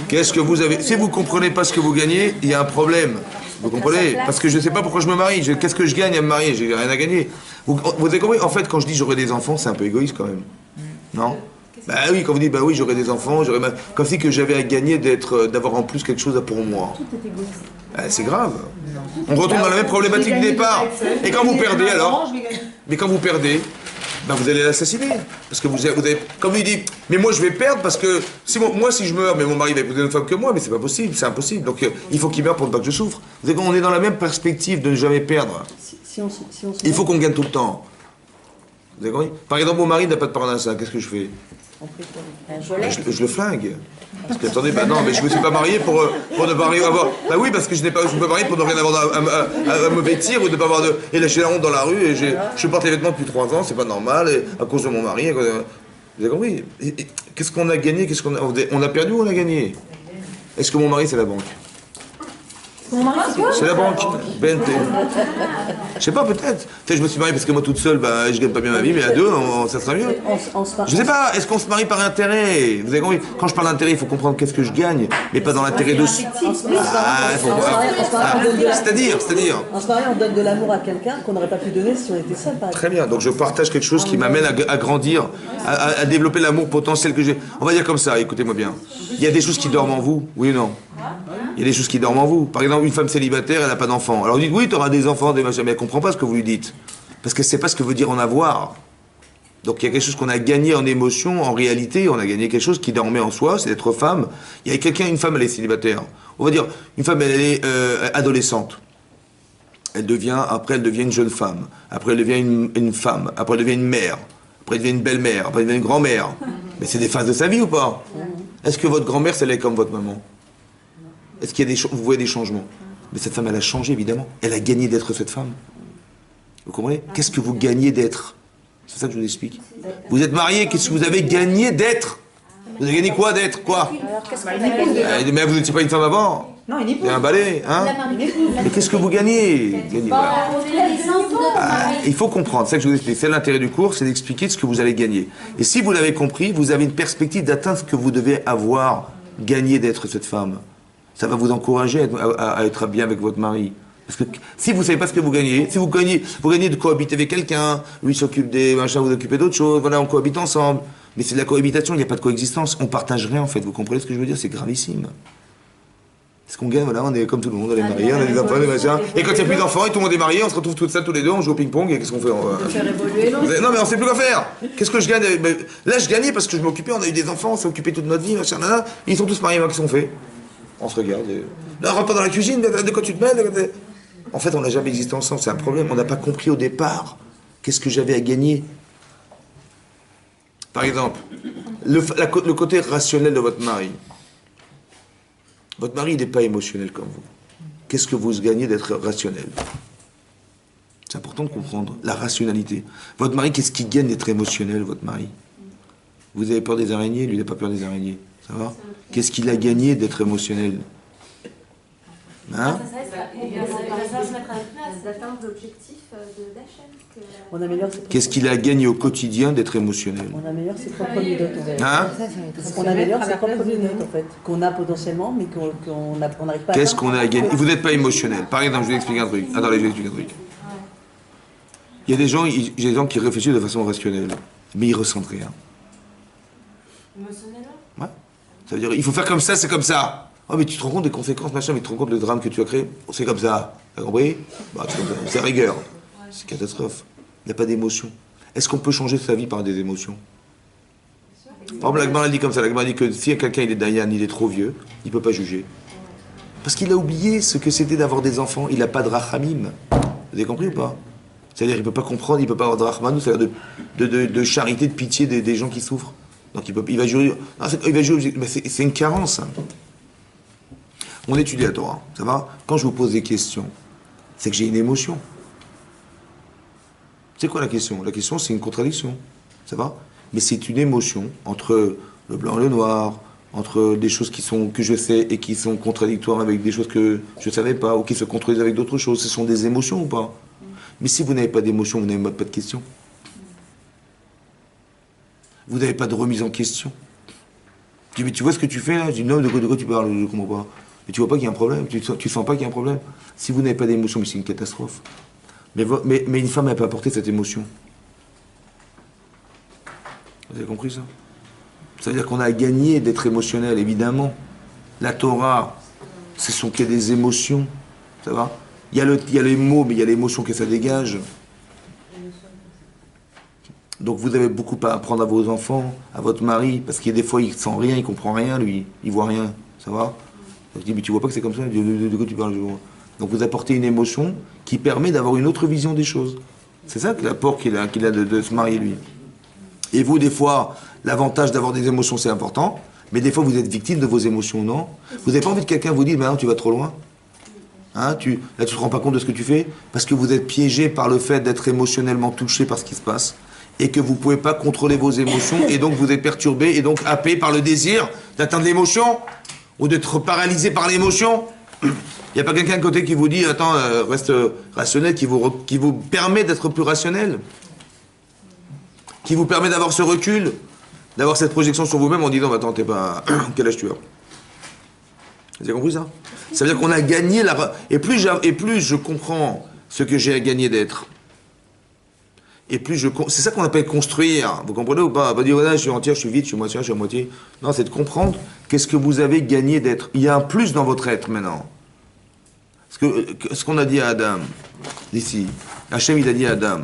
Qu'est-ce que vous avez... Si vous ne comprenez pas ce que vous gagnez, il y a un problème. Vous comprenez? Parce que je ne sais pas pourquoi je me marie. Qu'est-ce que je gagne à me marier? J'ai rien à gagner. Vous avez compris? En fait, quand je dis j'aurai des enfants, c'est un peu égoïste quand même. Non? Bah oui, quand vous dites bah oui, j'aurai des enfants, comme si que j'avais à gagner d'avoir en plus quelque chose pour moi. C'est grave. On retourne dans la même problématique du départ. Et quand vous perdez alors? Mais quand vous perdez, ben vous allez l'assassiner. Parce que vous avez, comme vous dites, mais moi je vais perdre parce que si je meurs, mais mon mari va épouser une femme que moi, mais c'est pas possible, c'est impossible. Donc il faut qu'il meure pour ne pas que je souffre. Vous savez, on est dans la même perspective de ne jamais perdre. Il faut qu'on gagne tout le temps. Vous avez compris? Par exemple, mon mari n'a pas de parnassa, qu'est-ce que je fais? Je le flingue. Parce que attendez, bah non, mais je me suis pas marié pour ne pas rien avoir. Bah oui, parce que je me suis pas marié pour ne rien avoir à me vêtir ou ne pas avoir de. Et lâcher la honte dans la rue et je porte les vêtements depuis 3 ans, c'est pas normal, et à cause de mon mari. Vous avez compris? Qu'est-ce qu'on a gagné? On a perdu ou on a gagné? Est-ce que mon mari c'est la banque? Mon mari, c'est quoi? C'est la banque, BNP. Je sais pas, peut-être. Je me suis marié parce que moi toute seule, bah, je gagne pas bien ma vie, mais à deux, ça serait mieux. Je sais pas, est-ce qu'on se marie par intérêt? Vous avez compris? Quand je parle d'intérêt, il faut comprendre qu'est-ce que je gagne, mais pas dans l'intérêt de... C'est-à-dire En se mariant, on donne de l'amour à quelqu'un qu'on n'aurait pas pu donner si on était seul, par exemple. Très bien, donc je partage quelque chose qui m'amène à grandir, à développer l'amour potentiel que j'ai. On va dire comme ça, écoutez-moi bien. Il y a des choses qui dorment en vous, oui ou non? Il y a des choses qui dorment en vous. Par exemple, une femme célibataire, elle n'a pas d'enfants. Alors vous dites, oui, tu auras des enfants, des machins, mais elle ne comprend pas ce que vous lui dites. Parce qu'elle ne sait pas ce que veut dire en avoir. Donc il y a quelque chose qu'on a gagné en émotion, en réalité, on a gagné quelque chose qui dormait en soi, c'est d'être femme. Il y a quelqu'un, une femme, elle est célibataire. On va dire, une femme, elle est adolescente. Après, elle devient une jeune femme. Après, elle devient une femme. Après, elle devient une mère. Après, elle devient une belle-mère. Après, elle devient une grand-mère. Mais c'est des phases de sa vie ou pas? Est-ce que votre grand-mère, elle est comme votre maman? Est-ce qu'il y a vous voyez des changements? Mais cette femme, elle a changé, évidemment. Elle a gagné d'être cette femme. Vous comprenez? Qu'est-ce que vous gagnez d'être? C'est ça que je vous explique. Vous êtes marié, qu'est-ce que vous avez gagné d'être? Vous avez gagné quoi d'être? Quoi? Mais vous n'étiez pas une femme avant? Non, une épouse. Il y a un balai, hein? Mais qu'est-ce que vous gagnez? Il faut comprendre, c'est ça que je vous explique. C'est l'intérêt du cours, c'est d'expliquer ce que vous allez gagner. Et si vous l'avez compris, vous avez une perspective d'atteindre ce que vous devez avoir gagné d'être cette femme. Ça va vous encourager à être bien avec votre mari. Parce que si vous ne savez pas ce que vous gagnez, si vous gagnez de cohabiter avec quelqu'un, lui s'occupe des machins, vous occupez d'autres choses, voilà, on cohabite ensemble. Mais c'est de la cohabitation, il n'y a pas de coexistence. On partage rien en fait, vous comprenez ce que je veux dire? C'est gravissime. Ce qu'on gagne, voilà, on est comme tout le monde, on est mariés, on a des enfants, des machins. Et quand il n'y a plus d'enfants et tout le monde est marié, on se retrouve tout ça tous les deux, on joue au ping-pong et qu'est-ce qu'on fait? Faire évoluer l'autre. Non mais on sait plus quoi faire. Qu'est-ce que je gagne? Là je gagnais parce que je m'occupais, on a eu des enfants, on s'est occupé toute notre vie, machin, là. Ils sont tous mariés, qu'est-ce qu'on fait? On se regarde. Là, on rentre pas dans la cuisine, de quoi tu te mêles? En fait, on n'a jamais existé ensemble, c'est un problème. On n'a pas compris au départ qu'est-ce que j'avais à gagner. Par exemple, le côté rationnel de votre mari. Votre mari, il n'est pas émotionnel comme vous. Qu'est-ce que vous gagnez d'être rationnel? C'est important de comprendre la rationalité. Votre mari, qu'est-ce qu'il gagne d'être émotionnel, votre mari? Vous avez peur des araignées, lui, il n'a pas peur des araignées. Ça va? Qu'est-ce qu'il a gagné d'être émotionnel? Hein? D'atteindre l'objectif d'Hachem. On améliore ses Qu'est-ce qu'il a gagné au quotidien d'être émotionnel? On améliore ses propres minutes, en fait. Hein? On améliore ses propres minutes, en fait. Qu'on a potentiellement, mais qu'on n'arrive pas à... Qu'est-ce qu'on a gagné? Vous n'êtes pas émotionnel. Par exemple, je vais expliquer un truc. Attendez, je vais expliquer un truc. Il y a des gens qui réfléchissent de façon rationnelle, mais ils ressentent rien. Émotionnellement? Ouais. Ça veut dire, il faut faire comme ça, c'est comme ça. Oh, mais tu te rends compte des conséquences, machin, mais tu te rends compte du drame que tu as créé? C'est comme ça. T'as compris? Bah, c'est comme ça. C'est rigueur. C'est catastrophe. Il n'y a pas d'émotion. Est-ce qu'on peut changer sa vie par des émotions? Par exemple, l'Agmara dit comme ça. L'Agmara dit que si quelqu'un il est Dayan, il est trop vieux, il ne peut pas juger. Parce qu'il a oublié ce que c'était d'avoir des enfants. Il n'a pas de rachamim. Vous avez compris ou pas? C'est-à-dire qu'il ne peut pas comprendre, il ne peut pas avoir de rachmanou, c'est-à-dire de charité, de pitié des gens qui souffrent. Donc il va jurer. Mais c'est une carence. Hein. On étudie la Torah, ça va? Quand je vous pose des questions, c'est que j'ai une émotion. C'est quoi la question? La question, c'est une contradiction, ça va? Mais c'est une émotion entre le blanc et le noir, entre des choses que je sais et qui sont contradictoires avec des choses que je ne savais pas, ou qui se contredisent avec d'autres choses. Ce sont des émotions ou pas? Mais si vous n'avez pas d'émotion, vous n'avez pas de question. Vous n'avez pas de remise en question. Je dis, mais tu vois ce que tu fais là? Je dis, non, de quoi tu parles? Je ne comprends pas. Mais tu vois pas qu'il y a un problème? Tu sens pas qu'il y a un problème? Si vous n'avez pas d'émotion, mais c'est une catastrophe. Mais une femme, elle peut apporter cette émotion. Vous avez compris ça? Ça veut dire qu'on a gagné d'être émotionnel, évidemment. La Torah, ce sont que des émotions. Ça va? Il y a les mots, mais il y a l'émotion que ça dégage. Donc vous avez beaucoup à apprendre à vos enfants, à votre mari, parce qu'il y a des fois, il sent rien, il comprend rien, lui. Il voit rien. Ça va? Je dis, mais tu vois pas que c'est comme ça? De quoi tu parles? Donc vous apportez une émotion qui permet d'avoir une autre vision des choses. C'est ça que l'apport qu'il a de se marier, lui. Et vous, des fois, l'avantage d'avoir des émotions, c'est important, mais des fois, vous êtes victime de vos émotions, non? Vous n'avez pas envie que quelqu'un vous dise, maintenant, tu vas trop loin? Hein, là, tu te rends pas compte de ce que tu fais? Parce que vous êtes piégé par le fait d'être émotionnellement touché par ce qui se passe, et que vous ne pouvez pas contrôler vos émotions, et donc vous êtes perturbé, et donc happé par le désir d'atteindre l'émotion, ou d'être paralysé par l'émotion. Il n'y a pas quelqu'un de côté qui vous dit, attends, reste rationnel, qui vous permet d'être plus rationnel, qui vous permet d'avoir ce recul, d'avoir cette projection sur vous-même en disant, bah, attends, t'es pas... Quel âge tu as? Vous avez compris ça? Ça veut dire qu'on a gagné la... Et plus je comprends ce que j'ai à gagner d'être, et plus c'est ça qu'on appelle construire. Vous comprenez ou pas? Pas dire, voilà, je suis entière, je suis vide, je suis moitié, je suis à moitié. Non, c'est de comprendre qu'est-ce que vous avez gagné d'être. Il y a un plus dans votre être maintenant. Ce qu'on a dit à Adam, ici, Hachem il a dit à Adam,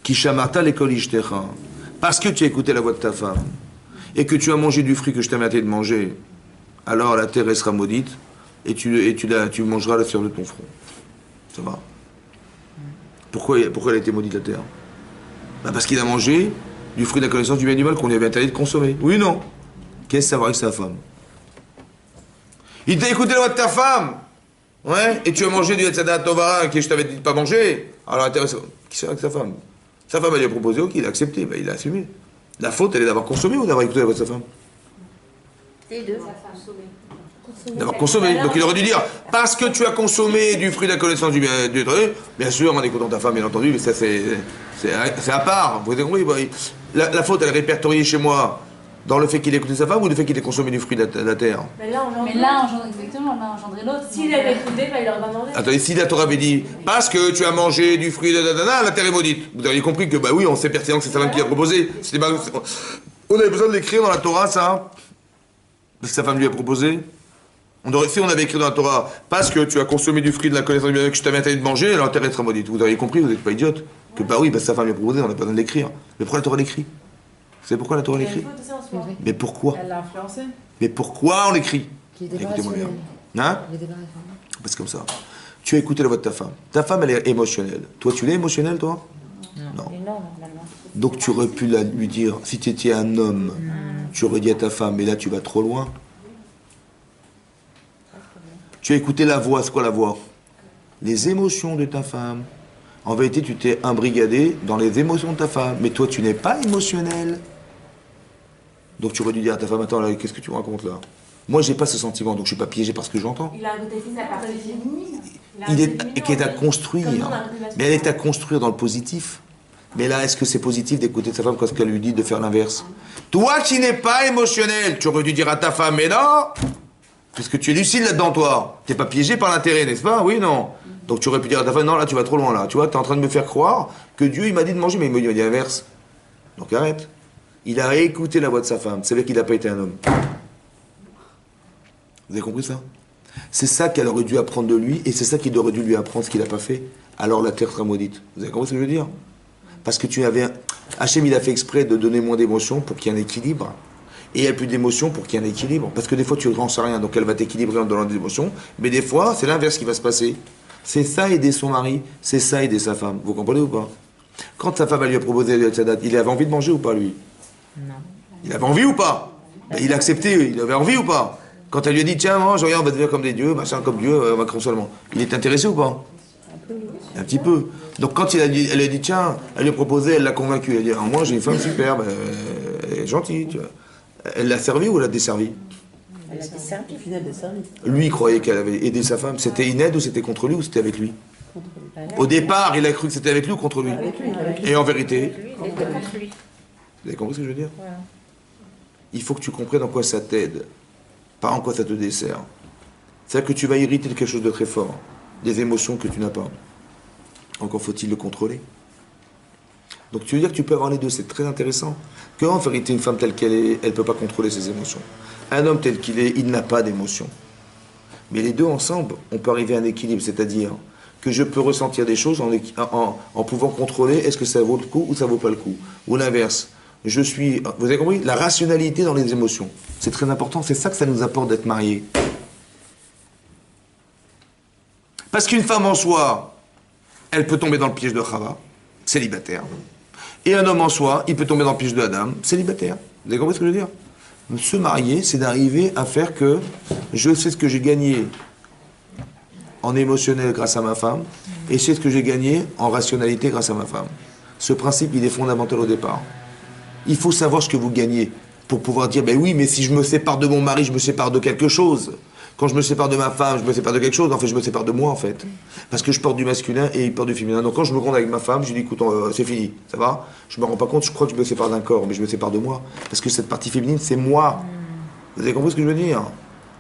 Kishamarta l'école ishtecha, parce que tu as écouté la voix de ta femme, et que tu as mangé du fruit que je t'ai interdit de manger, alors la terre sera maudite, et tu mangeras la sueur de ton front. Ça va? Pourquoi elle a été maudite la terre? Bah parce qu'il a mangé du fruit de la connaissance du bien et du mal qu'on lui avait interdit de consommer. Oui, non? Qu'est-ce que ça va avec sa femme? Il t'a écouté la voix de ta femme! Ouais, et tu as mangé du Hetzadat Tovara que je t'avais dit de pas manger. Alors intéressant. Qui c'est avec sa femme? Sa femme elle lui a proposé, ok, il a accepté, ben, il a assumé. La faute elle est d'avoir consommé ou d'avoir écouté la voix de sa femme? Les deux. D'avoir consommé. Donc il aurait dû dire, parce que tu as consommé du fruit de la connaissance du bien, bien sûr, en écoutant ta femme, bien entendu, mais ça c'est à part. Vous avez compris? La faute elle est répertoriée chez moi dans le fait qu'il ait écouté sa femme ou le fait qu'il ait consommé du fruit de la terre? Mais là, exactement, on a engendré l'autre. S'il avait écouté, bah, il aurait pas demandé. Attendez, si la Torah avait dit, parce que tu as mangé du fruit de la terre est maudite. Vous auriez compris que, bah oui, on sait pertinemment que c'est sa femme qui l'a proposé. On avait besoin de l'écrire dans la Torah, ça? Parce que sa femme lui a proposé. Si on avait écrit dans la Torah, parce que tu as consommé du fruit de la connaissance du bien que je t'avais interdit de manger, alors la terre sera maudite. Vous auriez compris, vous n'êtes pas idiote. Que bah oui, bah sa femme lui a proposé, on n'a pas besoin de l'écrire. Mais pourquoi la Torah l'écrit? Vous savez pourquoi la Torah l'écrit? Mais pourquoi? Elle l'a influencé. Mais pourquoi on l'écrit? Écoutez-moi bien. Hein? Parce que comme ça. Tu as écouté la voix de ta femme. Ta femme, elle est émotionnelle. Toi, tu l'es émotionnel, toi? Non. Donc tu aurais pu lui dire, si tu étais un homme, tu aurais dit à ta femme, mais là tu vas trop loin. Tu as écouté la voix, c'est quoi la voix? Les émotions de ta femme. En vérité, tu t'es imbrigadé dans les émotions de ta femme. Mais toi, tu n'es pas émotionnel. Donc tu aurais dû dire à ta femme, attends, là, qu'est-ce que tu me racontes là? Moi, j'ai pas ce sentiment, donc je suis pas piégé par ce que j'entends. Il a ajouté sa partie féminine. Qui est à construire. Mais elle est à construire dans le positif. Mais là, est-ce que c'est positif d'écouter sa femme quand elle lui dit de faire l'inverse? Toi qui n'es pas émotionnel, tu aurais dû dire à ta femme, mais non! Parce que tu es lucide là-dedans, toi. T'es pas piégé par l'intérêt, n'est-ce pas? Oui, non. Donc tu aurais pu dire à ta femme, non, là, tu vas trop loin, là. Tu vois, t'es en train de me faire croire que Dieu, il m'a dit de manger, mais il m'a dit l'inverse. Donc arrête. Il a écouté la voix de sa femme. Ça veut dire qu'il n'a pas été un homme. Vous avez compris ça? C'est ça qu'elle aurait dû apprendre de lui, et c'est ça qu'il aurait dû lui apprendre, ce qu'il n'a pas fait. Alors la terre sera maudite. Vous avez compris ce que je veux dire? Parce que tu avais... Hachem, il a fait exprès de donner moins d'émotions pour qu'il y ait un équilibre. Et elle plus d'émotions pour qu'il y ait un équilibre. Parce que des fois, tu ne sais rien, donc elle va t'équilibrer en donnant des émotions. Mais des fois, c'est l'inverse qui va se passer. C'est ça aider son mari, c'est ça aider sa femme. Vous comprenez ou pas? Quand sa femme elle lui a proposé le Hetzadat, il avait envie de manger ou pas, lui? Non. Il avait envie ou pas? Ben, il a accepté, il avait envie ou pas? Quand elle lui a dit, tiens, mange, regarde, on va devenir comme des dieux, machin, comme Dieu, on va seulement. Il est intéressé ou pas? Un petit peu. Donc quand elle a dit, tiens, elle lui a proposé, elle l'a convaincu. Elle a dit, ah, moi j'ai une femme superbe, elle est gentille, tu vois. Elle l'a servi ou elle l'a desservi? Elle a desservi. Final desservi. Lui, il croyait qu'elle avait aidé sa femme. C'était une aide ou c'était contre lui ou c'était avec lui? Au départ, il a cru que c'était avec lui ou contre lui? Avec lui. Et en vérité? Contre lui. Vous avez compris ce que je veux dire? Il faut que tu comprennes en quoi ça t'aide, pas en quoi ça te dessert. C'est-à-dire que tu vas hériter de quelque chose de très fort, des émotions que tu n'as pas. Encore faut-il le contrôler. Donc tu veux dire que tu peux avoir les deux, c'est très intéressant. Que en vérité, une femme telle qu'elle est, elle ne peut pas contrôler ses émotions. Un homme tel qu'il est, il n'a pas d'émotions. Mais les deux ensemble, on peut arriver à un équilibre, c'est-à-dire que je peux ressentir des choses en pouvant contrôler est-ce que ça vaut le coup ou ça vaut pas le coup. Ou l'inverse. Vous avez compris? La rationalité dans les émotions. C'est très important, c'est ça que ça nous apporte d'être mariés. Parce qu'une femme en soi, elle peut tomber dans le piège de Chava, célibataire. Et un homme en soi, il peut tomber dans le piège de Adam, célibataire. Vous avez compris ce que je veux dire? Se marier, c'est d'arriver à faire que je sais ce que j'ai gagné en émotionnel grâce à ma femme, et je sais ce que j'ai gagné en rationalité grâce à ma femme. Ce principe, il est fondamental au départ. Il faut savoir ce que vous gagnez pour pouvoir dire, ben oui, mais si je me sépare de mon mari, je me sépare de quelque chose. Quand je me sépare de ma femme, je me sépare de quelque chose. En fait, je me sépare de moi, en fait. Parce que je porte du masculin et il porte du féminin. Donc quand je me compte avec ma femme, je lui dis, écoute, c'est fini, ça va? Je me rends pas compte, je crois que je me sépare d'un corps, mais je me sépare de moi. Parce que cette partie féminine, c'est moi. Vous avez compris ce que je veux dire?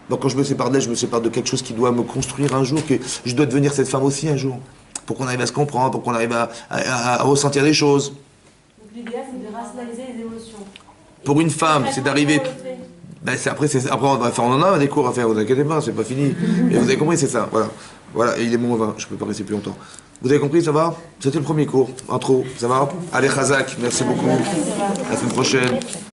Donc quand je me sépare d'elle, je me sépare de quelque chose qui doit me construire un jour, que je dois devenir cette femme aussi un jour. Pour qu'on arrive à se comprendre, pour qu'on arrive à ressentir des choses. Donc l'idéal, c'est de rationaliser les émotions. Pour une femme, c'est d'arriver... Ben après, on en a des cours à faire, vous inquiétez pas, c'est pas fini. Mais vous avez compris, c'est ça, voilà. Voilà, et il est bon 20, je peux pas rester plus longtemps. Vous avez compris, ça va? C'était le premier cours, intro, ça va? Allez, Khazak, merci beaucoup. À la semaine prochaine.